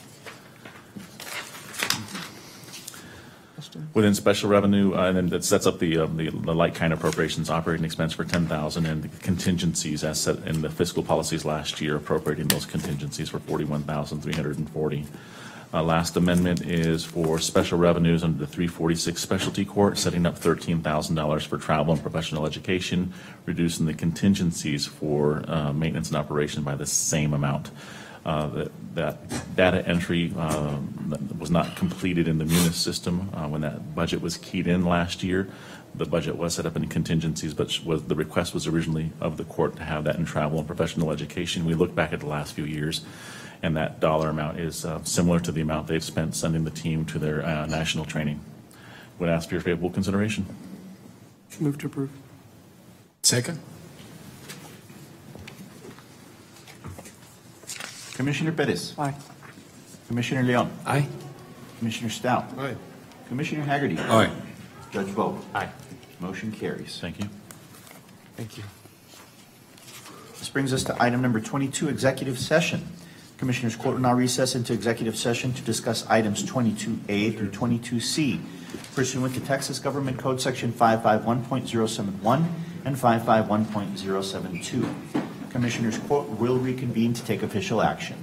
Within special revenue, and then that sets up the like kind appropriations, operating expense for $10,000, and the contingencies as set in the fiscal policies last year, appropriating those contingencies for $41,340. Last amendment is for special revenues under the 346 Specialty Court, setting up $13,000 for travel and professional education, reducing the contingencies for maintenance and operation by the same amount. That data entry was not completed in the Munis system when that budget was keyed in last year. The budget was set up in contingencies, but the request was originally of the court to have that in travel and professional education. We look back at the last few years, and that dollar amount is similar to the amount they've spent sending the team to their national training. Would ask for your favorable consideration. Move to approve. Second. Commissioner Perez. Aye. Commissioner Leon. Aye. Commissioner Stout. Aye. Commissioner Haggerty. Aye. Judge Vogt. Aye. Motion carries. Thank you. Thank you. This brings us to item number 22, executive session. Commissioners, court will now recess into executive session to discuss items 22A through 22C pursuant to Texas Government Code Section 551.071 and 551.072. Commissioners, court will reconvene to take official action.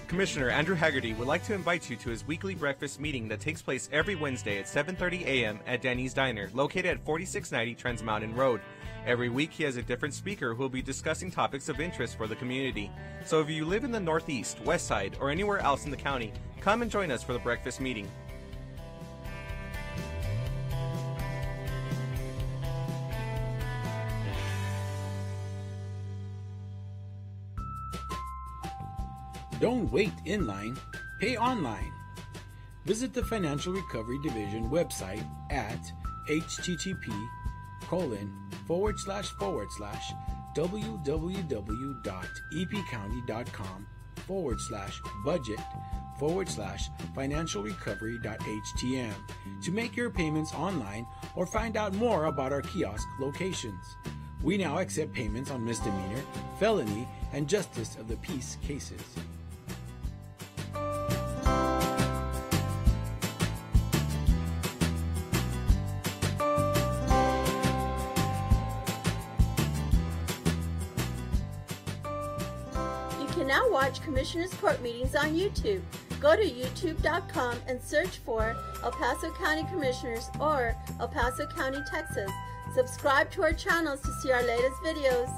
Commissioner Andrew Haggerty would like to invite you to his weekly breakfast meeting that takes place every Wednesday at 7:30 a.m. at Denny's Diner, located at 4690 Trans Mountain Road. Every week he has a different speaker who will be discussing topics of interest for the community. So if you live in the Northeast, West Side, or anywhere else in the county, come and join us for the breakfast meeting. Don't wait in line, pay online. Visit the Financial Recovery Division website at http://www.epcounty.com/budget/financialrecovery.htm to make your payments online or find out more about our kiosk locations. We now accept payments on misdemeanor, felony, and justice of the peace cases. Now watch Commissioners Court meetings on YouTube. Go to youtube.com and search for El Paso County Commissioners or El Paso County, Texas. Subscribe to our channels to see our latest videos.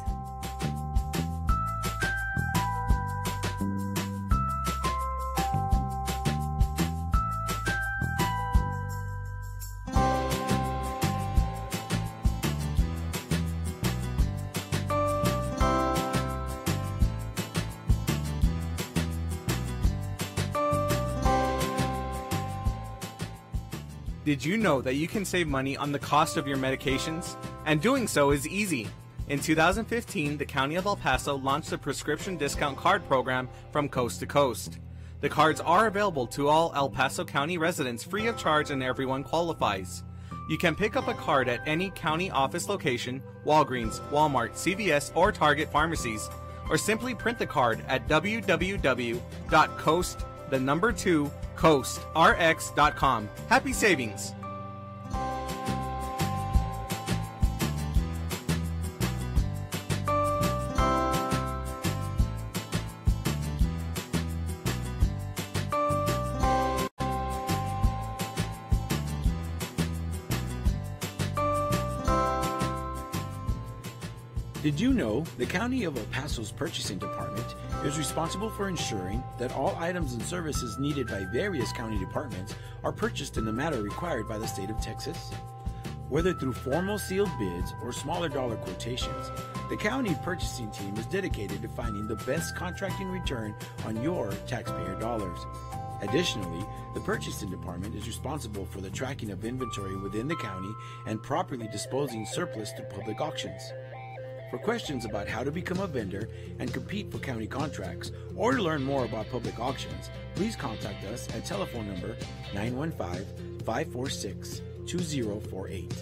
Did you know that you can save money on the cost of your medications? And doing so is easy. In 2015, the County of El Paso launched a prescription discount card program from coast to coast. The cards are available to all El Paso County residents free of charge and everyone qualifies. You can pick up a card at any county office location, Walgreens, Walmart, CVS, or Target pharmacies, or simply print the card at www.coastrx.com. Happy savings! Did you know the County of El Paso's Purchasing Department is responsible for ensuring that all items and services needed by various county departments are purchased in the manner required by the state of Texas? Whether through formal sealed bids or smaller dollar quotations, the county purchasing team is dedicated to finding the best contracting return on your taxpayer dollars. Additionally, the Purchasing Department is responsible for the tracking of inventory within the county and properly disposing surplus through public auctions. For questions about how to become a vendor and compete for county contracts, or to learn more about public auctions, please contact us at telephone number 915-546-2048.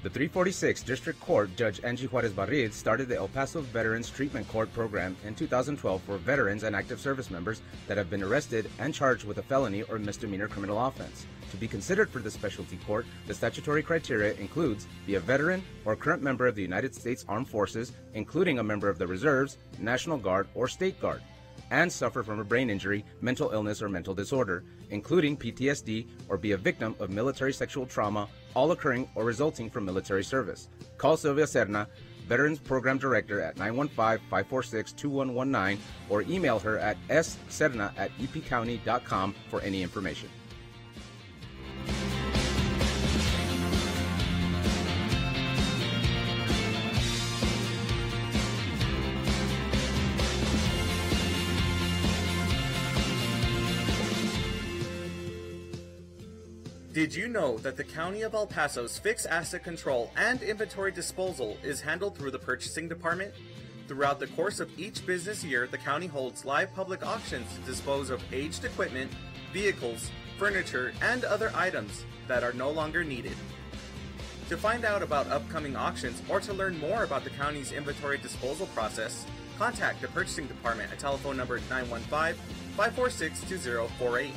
The 346 District Court Judge Angie Juarez Barriz started the El Paso Veterans Treatment Court program in 2012 for veterans and active service members that have been arrested and charged with a felony or misdemeanor criminal offense. To be considered for the specialty court, the statutory criteria includes be a veteran or current member of the United States Armed Forces, including a member of the Reserves, National Guard, or State Guard, and suffer from a brain injury, mental illness, or mental disorder, including PTSD, or be a victim of military sexual trauma, all occurring or resulting from military service. Call Sylvia Serna, Veterans Program Director, at 915-546-2119, or email her at sserna@epcounty.com for any information. Did you know that the County of El Paso's fixed asset control and inventory disposal is handled through the Purchasing Department? Throughout the course of each business year, the county holds live public auctions to dispose of aged equipment, vehicles, furniture, and other items that are no longer needed. To find out about upcoming auctions or to learn more about the county's inventory disposal process, contact the Purchasing Department at telephone number 915-546-2048.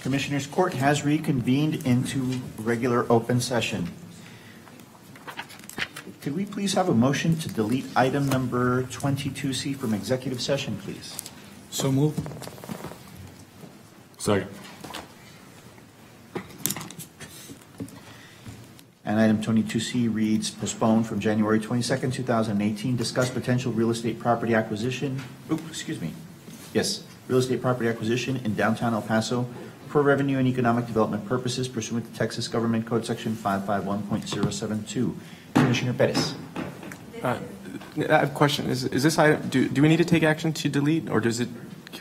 Commissioners Court has reconvened into regular open session. Could we please have a motion to delete item number 22C from executive session, please? So move. Second. And item 22C reads, postponed from January 22nd, 2018, discuss potential real estate property acquisition, real estate property acquisition in downtown El Paso for revenue and economic development purposes pursuant to Texas Government Code Section 551.072. Commissioner Perez. I have a question. Is this item, do we need to take action to delete, or can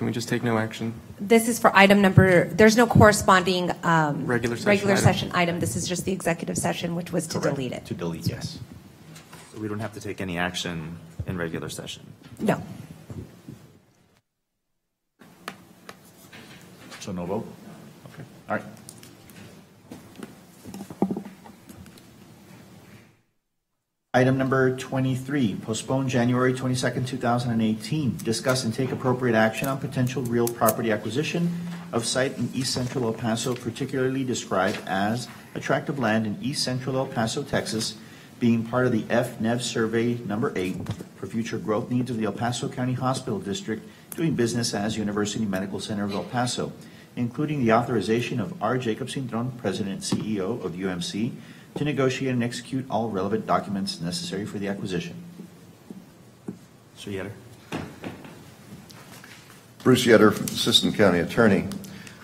we just take no action? This is for item number, there's no corresponding Regular session item. This is just the executive session, which was to delete it. To delete, yes. So we don't have to take any action in regular session? No. So no vote? Okay. All right. Item number 23, postpone January 22nd, 2018. Discuss and take appropriate action on potential real property acquisition of site in East Central El Paso, particularly described as a tract of land in East Central El Paso, Texas, being part of the FNEV Survey Number 8 for future growth needs of the El Paso County Hospital District, doing business as University Medical Center of El Paso, including the authorization of R. Jacob Cintron, President and CEO of UMC, to negotiate and execute all relevant documents necessary for the acquisition. Mr. Yetter. Bruce Yetter, Assistant County Attorney.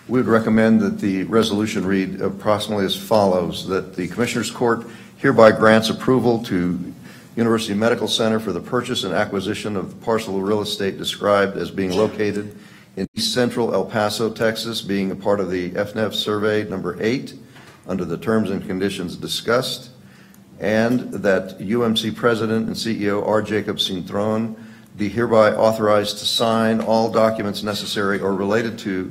We would recommend that the resolution read approximately as follows, that the Commissioners Court hereby grants approval to University Medical Center for the purchase and acquisition of the parcel of real estate described as being located in East Central El Paso, Texas, being a part of the FNEV Survey Number 8, under the terms and conditions discussed, and that UMC President and CEO R. Jacob Cintron be hereby authorized to sign all documents necessary or related to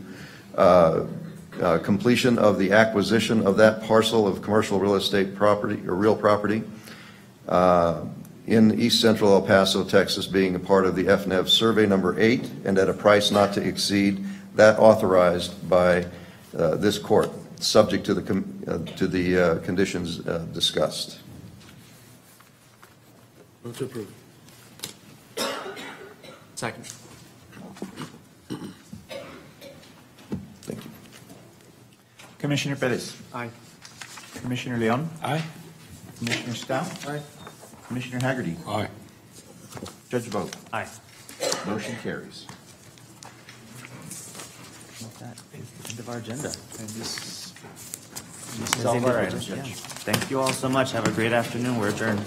completion of the acquisition of that parcel of commercial real estate property or real property in East Central El Paso, Texas, being a part of the FNEV Survey Number 8, and at a price not to exceed that authorized by this court, subject to the conditions discussed. Move to approve. Second. Thank you. Commissioner Perez. Aye. Commissioner Leon. Aye. Commissioner Stout. Aye. Commissioner Haggerty. Aye. Judge Vogt. Aye. Motion carries. That is the end of our agenda. And this This is all of our the items, agenda. Judge. Thank you all so much. Have a great afternoon. We're adjourned.